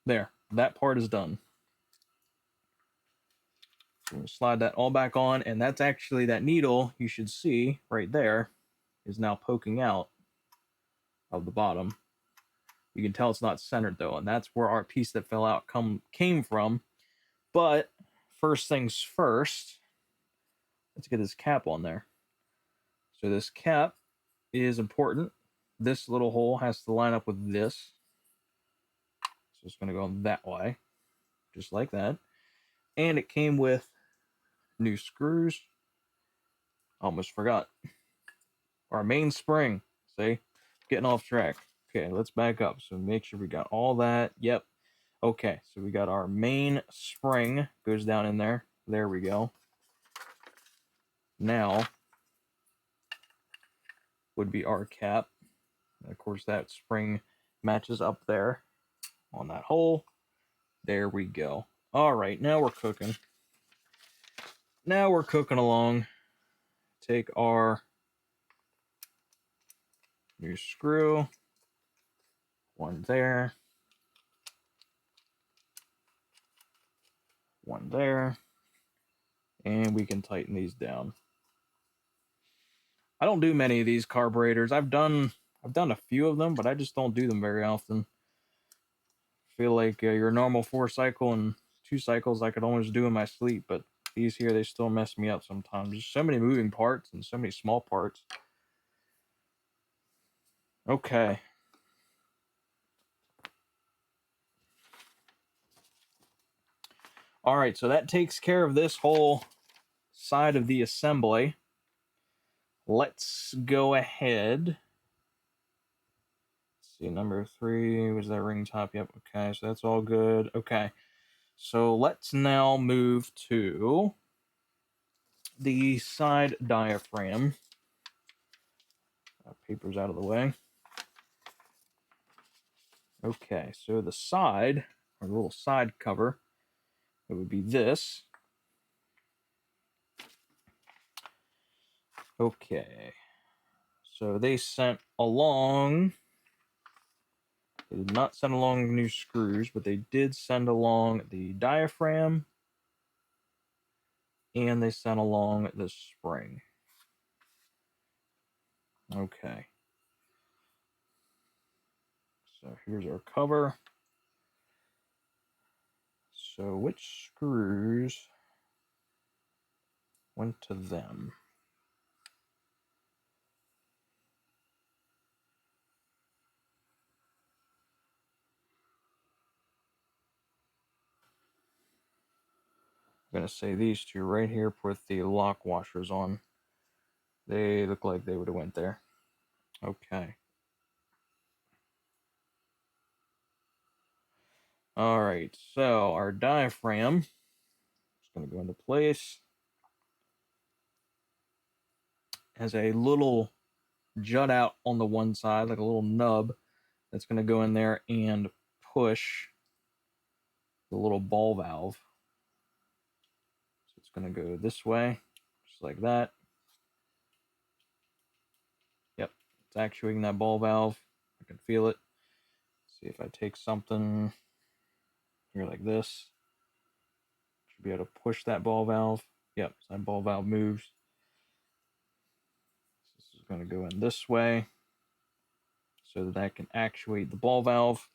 There, that part is done. So we'll slide that all back on, and that's actually that needle you should see right there is now poking out of the bottom. You can tell it's not centered though, and that's where our piece that fell out came from. But first things first, let's get this cap on there. So this cap is important. This little hole has to line up with this. So it's going to go that way, just like that. And it came with new screws. Almost forgot. Our main spring. See? Getting off track. Okay, let's back up. So make sure we got all that. Yep. Okay, so we got our main spring. Goes down in there. There we go. Now would be our cap. And of course, that spring matches up there on that hole. There we go. All right, now we're cooking. Now we're cooking along. Take our new screw. One there. One there. And we can tighten these down. I don't do many of these carburetors. I've done a few of them, but I just don't do them very often. I feel like your normal 4-cycle and 2 cycles I could almost do in my sleep, but these here, they still mess me up sometimes. There's so many moving parts and so many small parts. Okay. All right, so that takes care of this whole side of the assembly. Let's go ahead. Let's see, number 3 was that ring top. Yep, okay, so that's all good. Okay, so let's now move to the side diaphragm. Paper's out of the way. Okay, so the side, or the little side cover, it would be this. Okay, so they sent along, they did not send along new screws, but they did send along the diaphragm, and they sent along the spring. Okay. So here's our cover. So which screws went to them? I'm going to say these two right here, put the lock washers on. They look like they would have went there. Okay. All right, so our diaphragm is going to go into place. Has a little jut out on the one side, like a little nub that's going to go in there and push the little ball valve. So it's going to go this way, just like that. Yep, it's actuating that ball valve. I can feel it. See if I take something here like this. Should be able to push that ball valve. Yep, so that ball valve moves. This is going to go in this way so that I can actuate the ball valve.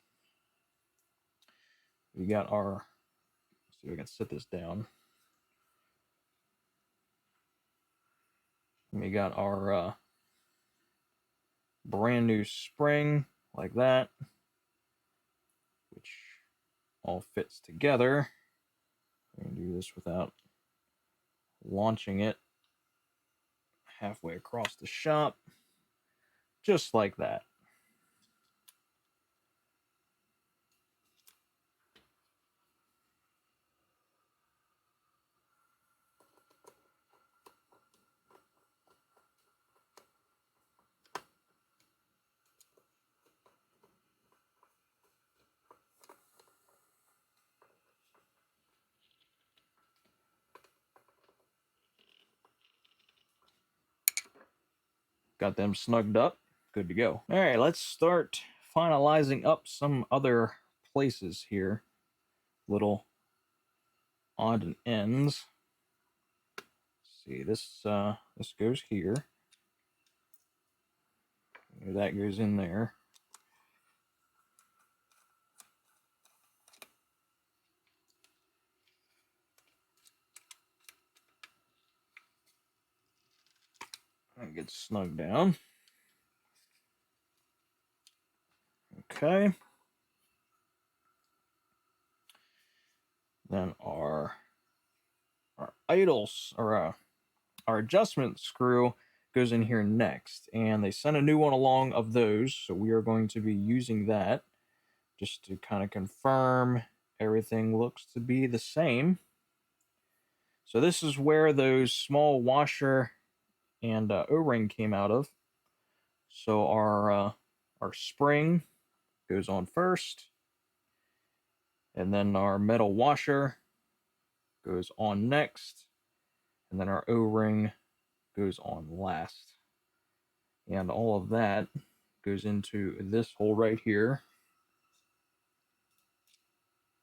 We got our, let's see if I can set this down. We got our brand new spring like that, which all fits together. I'm going to do this without launching it halfway across the shop, just like that. Got them snugged up, good to go. All right, let's start finalizing up some other places here. Little odd and ends. See, this goes here. That goes in there. And get snugged down. Okay. Then our idles, or our adjustment screw goes in here next, and they sent a new one along of those, so we are going to be using that just to kind of confirm everything looks to be the same. So this is where those small washer and O-ring came out of. So our spring goes on first, and then our metal washer goes on next, and then our O-ring goes on last. And all of that goes into this hole right here,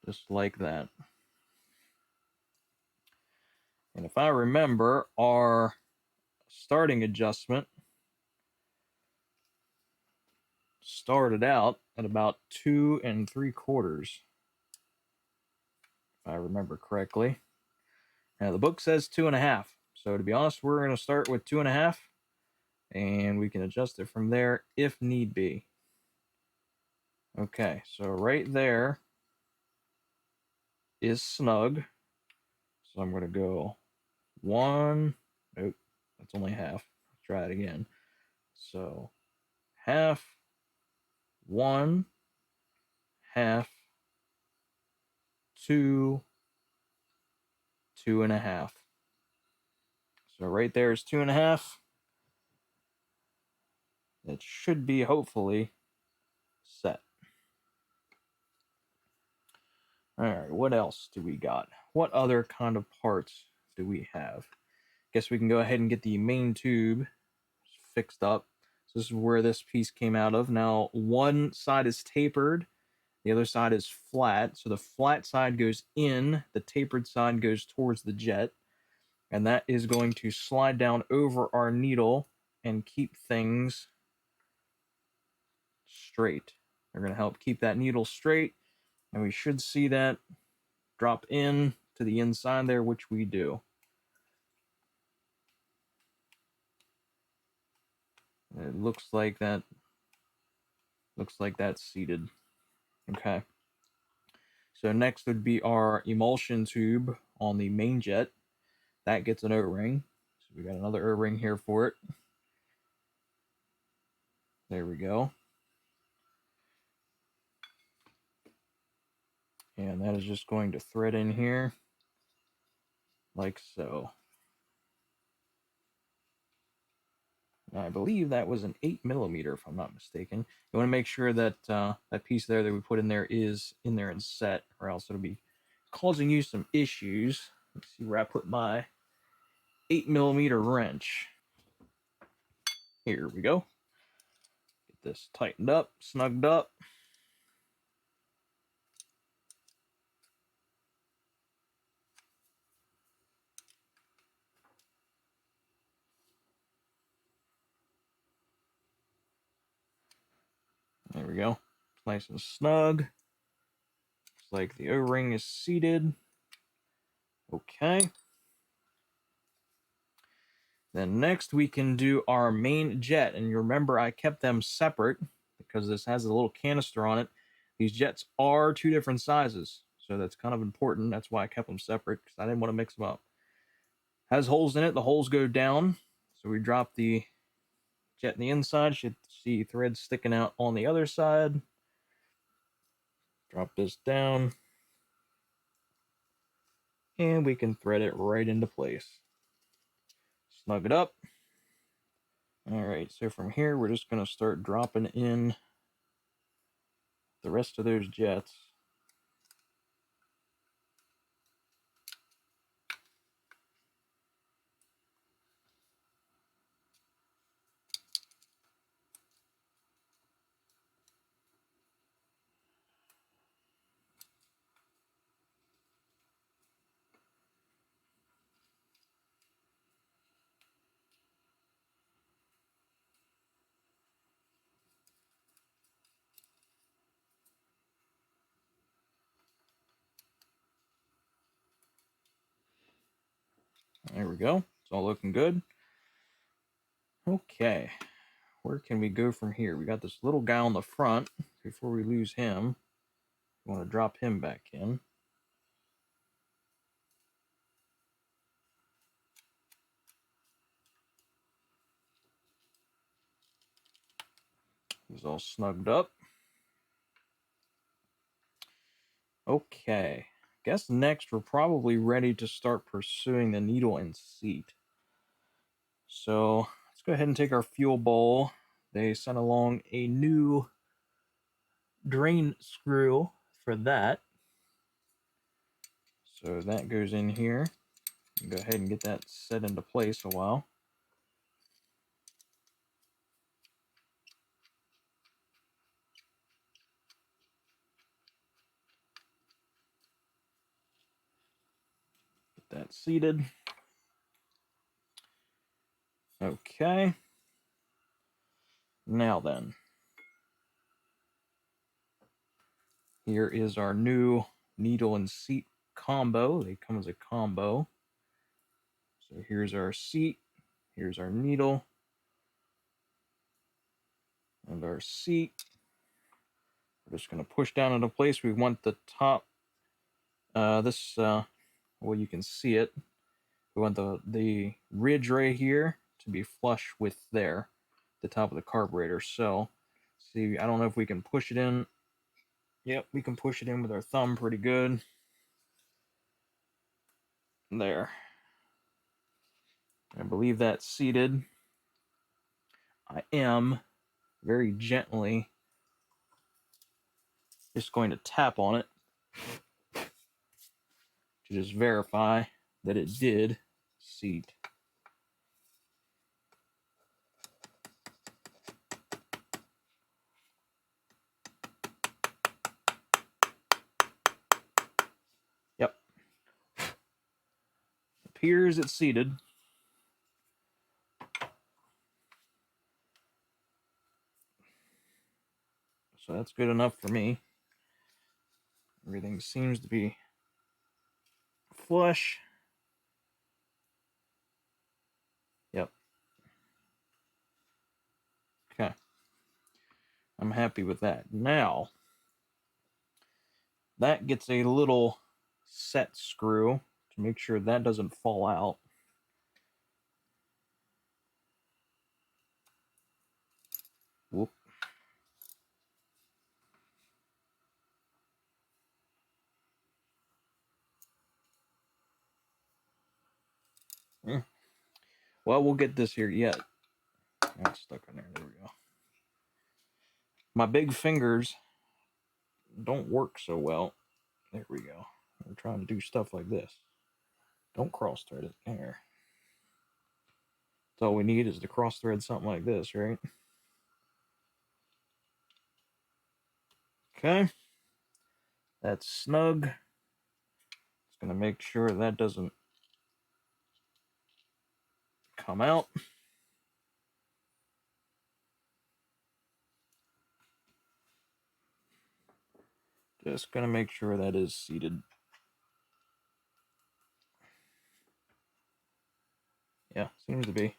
just like that. And if I remember, our starting adjustment started out at about 2 3/4, if I remember correctly. Now the book says 2.5, so to be honest, we're going to start with 2.5, and we can adjust it from there if need be. Okay, so right there is snug. So I'm going to go 1. Nope, that's only half. Let's try it again. So half, 1, half, 2, 2.5. So right there is 2.5. It should be hopefully set. All right, what else do we got? What other kind of parts do we have? Guess we can go ahead and get the main tube fixed up. So this is where this piece came out of. Now one side is tapered, the other side is flat. So the flat side goes in, the tapered side goes towards the jet, and that is going to slide down over our needle and keep things straight. They're going to help keep that needle straight, and we should see that drop in to the inside there, which we do. It looks like that's seated. Okay. So next would be our emulsion tube on the main jet. That gets an O-ring. So we got another O-ring here for it. There we go. And that is just going to thread in here like so. I believe that was an 8mm, if I'm not mistaken. You want to make sure that that piece there that we put in there is in there and set, or else it'll be causing you some issues. Let's see where I put my 8mm wrench. Here we go. Get this tightened up, snugged up. There we go. Nice and snug. Looks like the O-ring is seated. Okay. Then next we can do our main jet. And you remember I kept them separate because this has a little canister on it. These jets are two different sizes. So that's kind of important. That's why I kept them separate, because I didn't want to mix them up. Has holes in it. The holes go down. So we drop the jet in the inside. Should see threads sticking out on the other side. Drop this down. And we can thread it right into place. Snug it up. Alright, so from here we're just going to start dropping in the rest of those jets. There we go. It's all looking good. Okay, where can we go from here? We got this little guy on the front. Before we lose him, we want to drop him back in. He's all snugged up. Okay, guess next we're probably ready to start pursuing the needle and seat. So let's go ahead and take our fuel bowl. They sent along a new drain screw for that. So that goes in here. Go ahead and get that set into place a while. Get that seated. Okay. Now then, here is our new needle and seat combo. They come as a combo. So here's our seat, here's our needle, and our seat. We're just going to push down into place. We want the top, well, you can see it. We want the ridge right here to be flush with the top of the carburetor. So, see, I don't know if we can push it in. Yep, we can push it in with our thumb pretty good. There. I believe that's seated. I am very gently just going to tap on it to just verify that it did seat. Yep. Appears it's seated. So that's good enough for me. Everything seems to be flush. Yep. Okay. I'm happy with that. Now, that gets a little set screw to make sure that doesn't fall out. Whoop. Well, we'll get this here yet. That's stuck in there. There we go. My big fingers don't work so well. There we go. We're trying to do stuff like this. Don't cross thread it there. That's all we need is to cross thread something like this, right? Okay. That's snug. Just gonna make sure that doesn't come out. Just gonna make sure that is seated. Yeah, seems to be.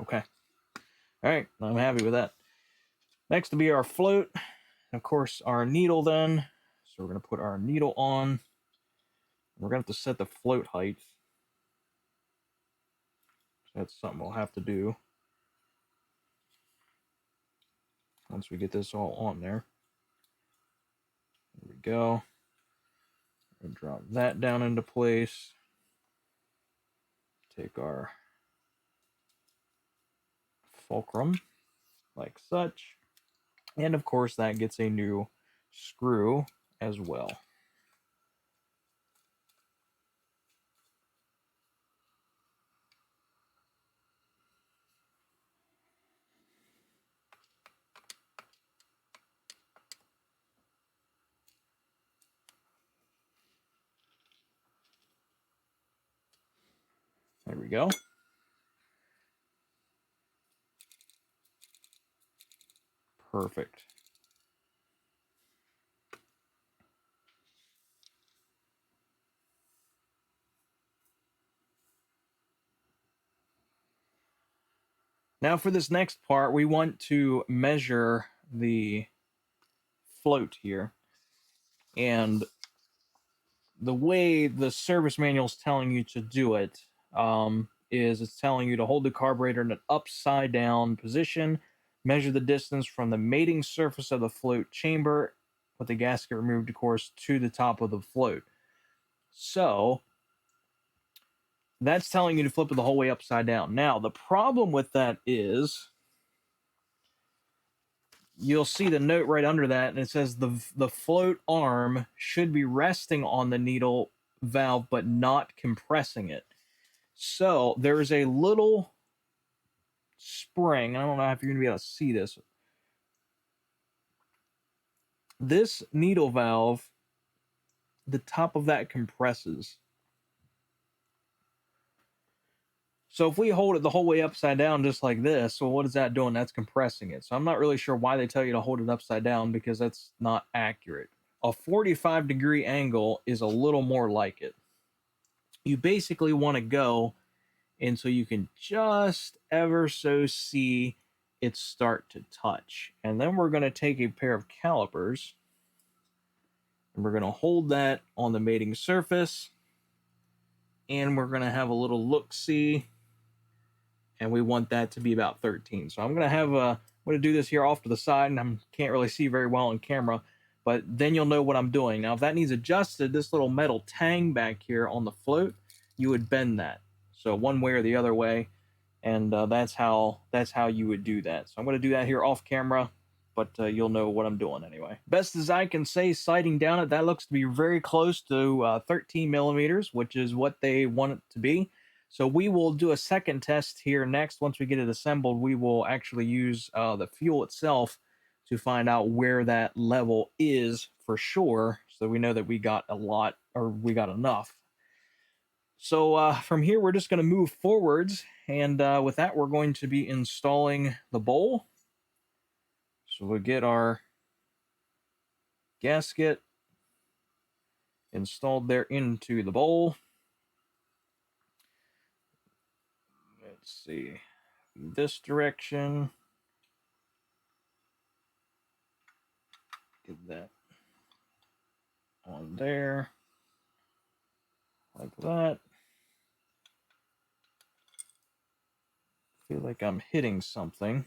Okay. All right, I'm happy with that. Next will be our float. And of course, our needle then. So we're gonna put our needle on. We're gonna have to set the float height. So that's something we'll have to do once we get this all on there. There we go. We'll drop that down into place. Take our fulcrum like such. And of course, that gets a new screw as well. There we go. Perfect. Now for this next part, we want to measure the float here. And the way the service manual is telling you to do it is it's telling you to hold the carburetor in an upside down position, measure the distance from the mating surface of the float chamber with the gasket removed, of course, to the top of the float. So that's telling you to flip it the whole way upside down. Now, the problem with that is you'll see the note right under that, and it says the float arm should be resting on the needle valve but not compressing it. So there is a little spring. I don't know if you're going to be able to see this. This needle valve, the top of that compresses. So if we hold it the whole way upside down just like this, well, what is that doing? That's compressing it. So I'm not really sure why they tell you to hold it upside down, because that's not accurate. A 45-degree angle is a little more like it. You basically want to go until you can just ever so see it start to touch. And then we're going to take a pair of calipers and we're going to hold that on the mating surface, and we're going to have a little look-see, and we want that to be about 13. So I'm going to do this here off to the side, and I can't really see very well on camera, but then you'll know what I'm doing. Now, if that needs adjusted, this little metal tang back here on the float, you would bend that. So one way or the other way, and that's how you would do that. So I'm going to do that here off camera, but you'll know what I'm doing anyway. Best as I can say, sighting down it, that looks to be very close to 13 millimeters, which is what they want it to be. So we will do a second test here next. Once we get it assembled, we will actually use the fuel itself to find out where that level is for sure, so we know that we got a lot, or we got enough. So from here, we're just going to move forwards, and with that, we're going to be installing the bowl. So we'll get our gasket installed there into the bowl. Let's see, this direction. Get that on there, like that. Feel like I'm hitting something.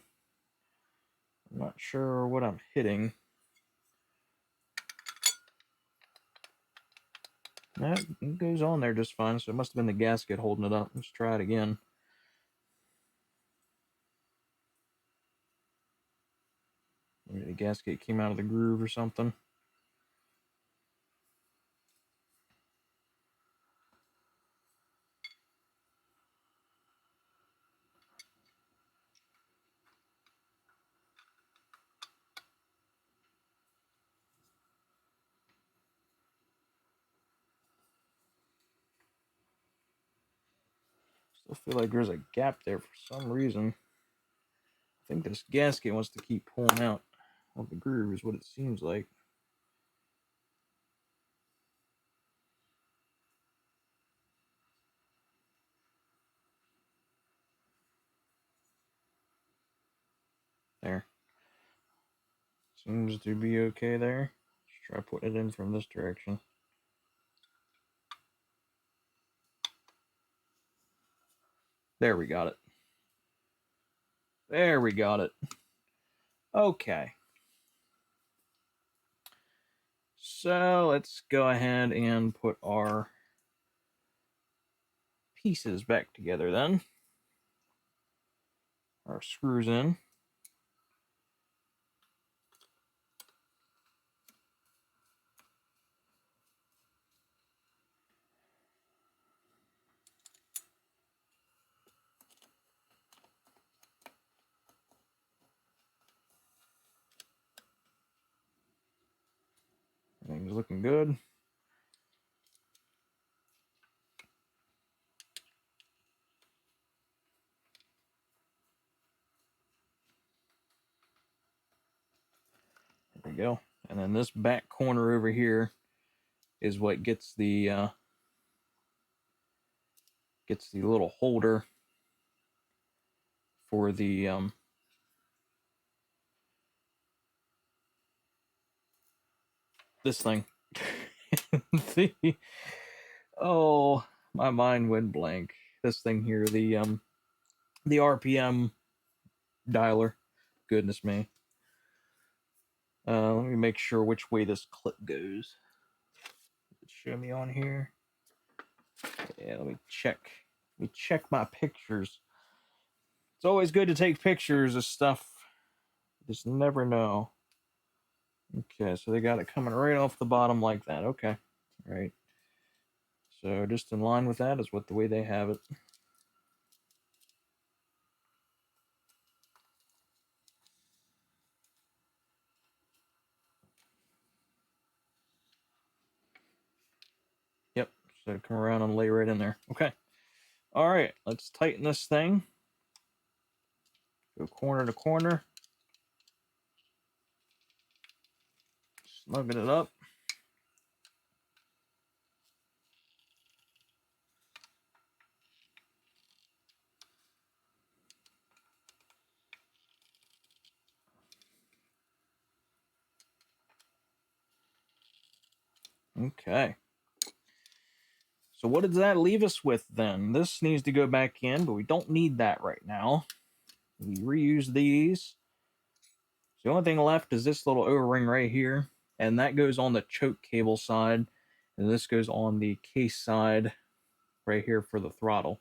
I'm not sure what I'm hitting. That goes on there just fine, so it must have been the gasket holding it up. Let's try it again. Maybe the gasket came out of the groove or something. Still feel like there's a gap there for some reason. I think this gasket wants to keep pulling out of the groove is what it seems like. There. Seems to be okay there. Let's try putting it in from this direction. There, we got it. There, we got it. Okay. So let's go ahead and put our pieces back together then. Our screws in. Everything's looking good. There we go. And then this back corner over here is what gets the little holder for the this thing. Oh, my mind went blank. This thing here, the RPM dialer. Goodness me. Let me make sure which way this clip goes. Does it show me on here? Yeah, let me check. Let me check my pictures. It's always good to take pictures of stuff. You just never know. Okay, so they got it coming right off the bottom like that. Okay, all right. So just in line with that is what the way they have it. Yep, so come around and lay right in there. Okay. All right, let's tighten this thing. Go corner to corner. Snugging it up. Okay. So what does that leave us with then? This needs to go back in, but we don't need that right now. We reuse these. So the only thing left is this little O-ring right here, and that goes on the choke cable side, and this goes on the case side right here for the throttle.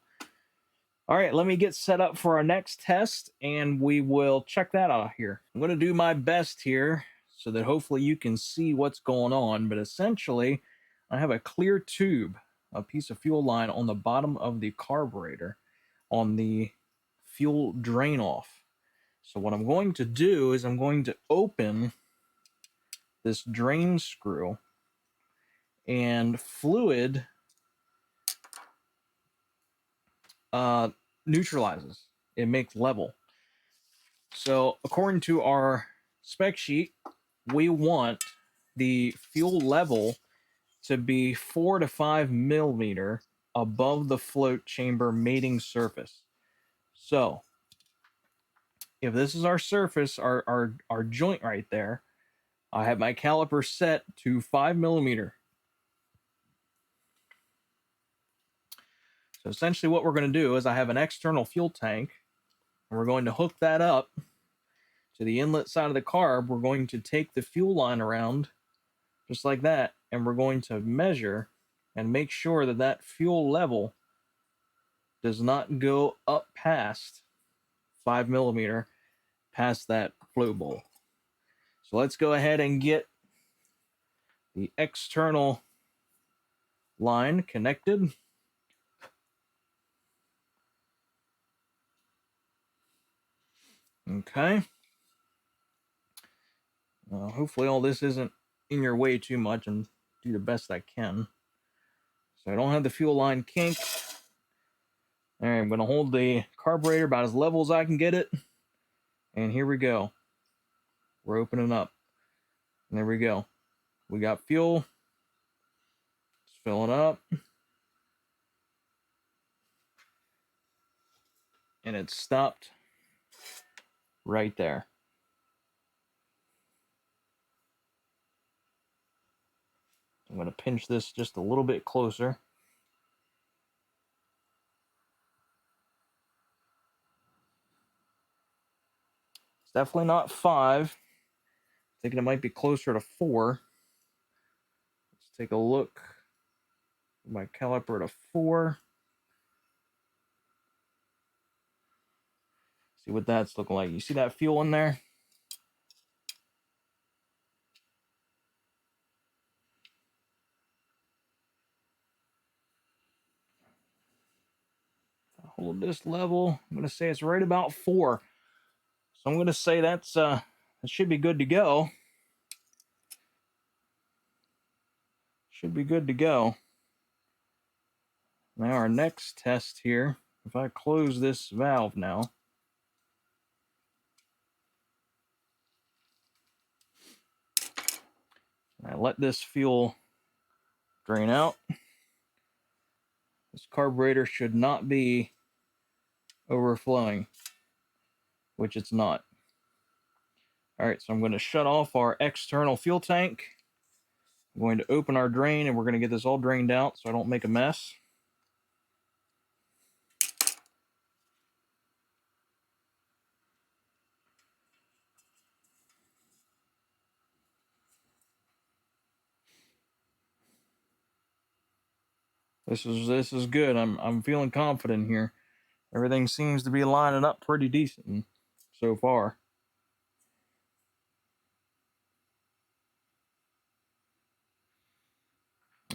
All right, let me get set up for our next test, and we will check that out here. I'm going to do my best here so that hopefully you can see what's going on, but essentially, I have a clear tube, a piece of fuel line on the bottom of the carburetor on the fuel drain off. So what I'm going to do is I'm going to open this drain screw, and fluid neutralizes. It makes level. So according to our spec sheet, we want the fuel level to be 4 to 5 millimeter above the float chamber mating surface. So if this is our surface, our joint right there, I have my caliper set to 5 millimeter. So essentially what we're going to do is I have an external fuel tank, and we're going to hook that up to the inlet side of the carb. We're going to take the fuel line around just like that, and we're going to measure and make sure that that fuel level does not go up past 5 millimeter past that flow bowl. So let's go ahead and get the external line connected. Okay. Hopefully all this isn't in your way too much, and do the best I can. So I don't have the fuel line kinked. All right, I'm going to hold the carburetor about as level as I can get it. And here we go. We're opening up. And there we go. We got fuel. It's filling up. And it stopped right there. I'm going to pinch this just a little bit closer. It's definitely not 5. Thinking it might be closer to 4. Let's take a look. My caliper to 4. See what that's looking like. You see that fuel in there? Hold this level. I'm going to say it's right about 4. So I'm going to say that's that should be good to go. Should be good to go. Now our next test here, if I close this valve now, and I let this fuel drain out, this carburetor should not be overflowing, which it's not. All right, so I'm going to shut off our external fuel tank. I'm going to open our drain, and we're going to get this all drained out so I don't make a mess. This is good. I'm feeling confident here. Everything seems to be lining up pretty decent so far.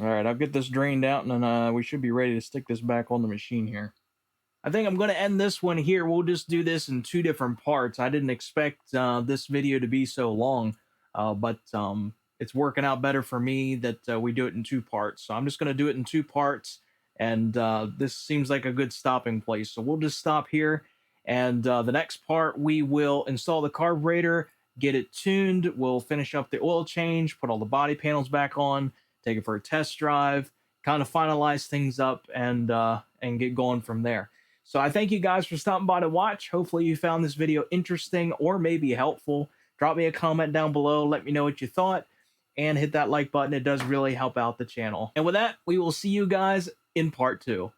All right, I'll get this drained out, and then we should be ready to stick this back on the machine here. I think I'm going to end this one here. We'll just do this in 2 different parts. I didn't expect this video to be so long, but it's working out better for me that we do it in 2 parts. So I'm just going to do it in 2 parts, and this seems like a good stopping place. So we'll just stop here, and the next part we will install the carburetor, get it tuned. We'll finish up the oil change, put all the body panels back on, take it for a test drive, kind of finalize things up, and get going from there. So I thank you guys for stopping by to watch. Hopefully you found this video interesting or maybe helpful. Drop me a comment down below. Let me know what you thought, and hit that like button. It does really help out the channel. And with that, we will see you guys in part 2.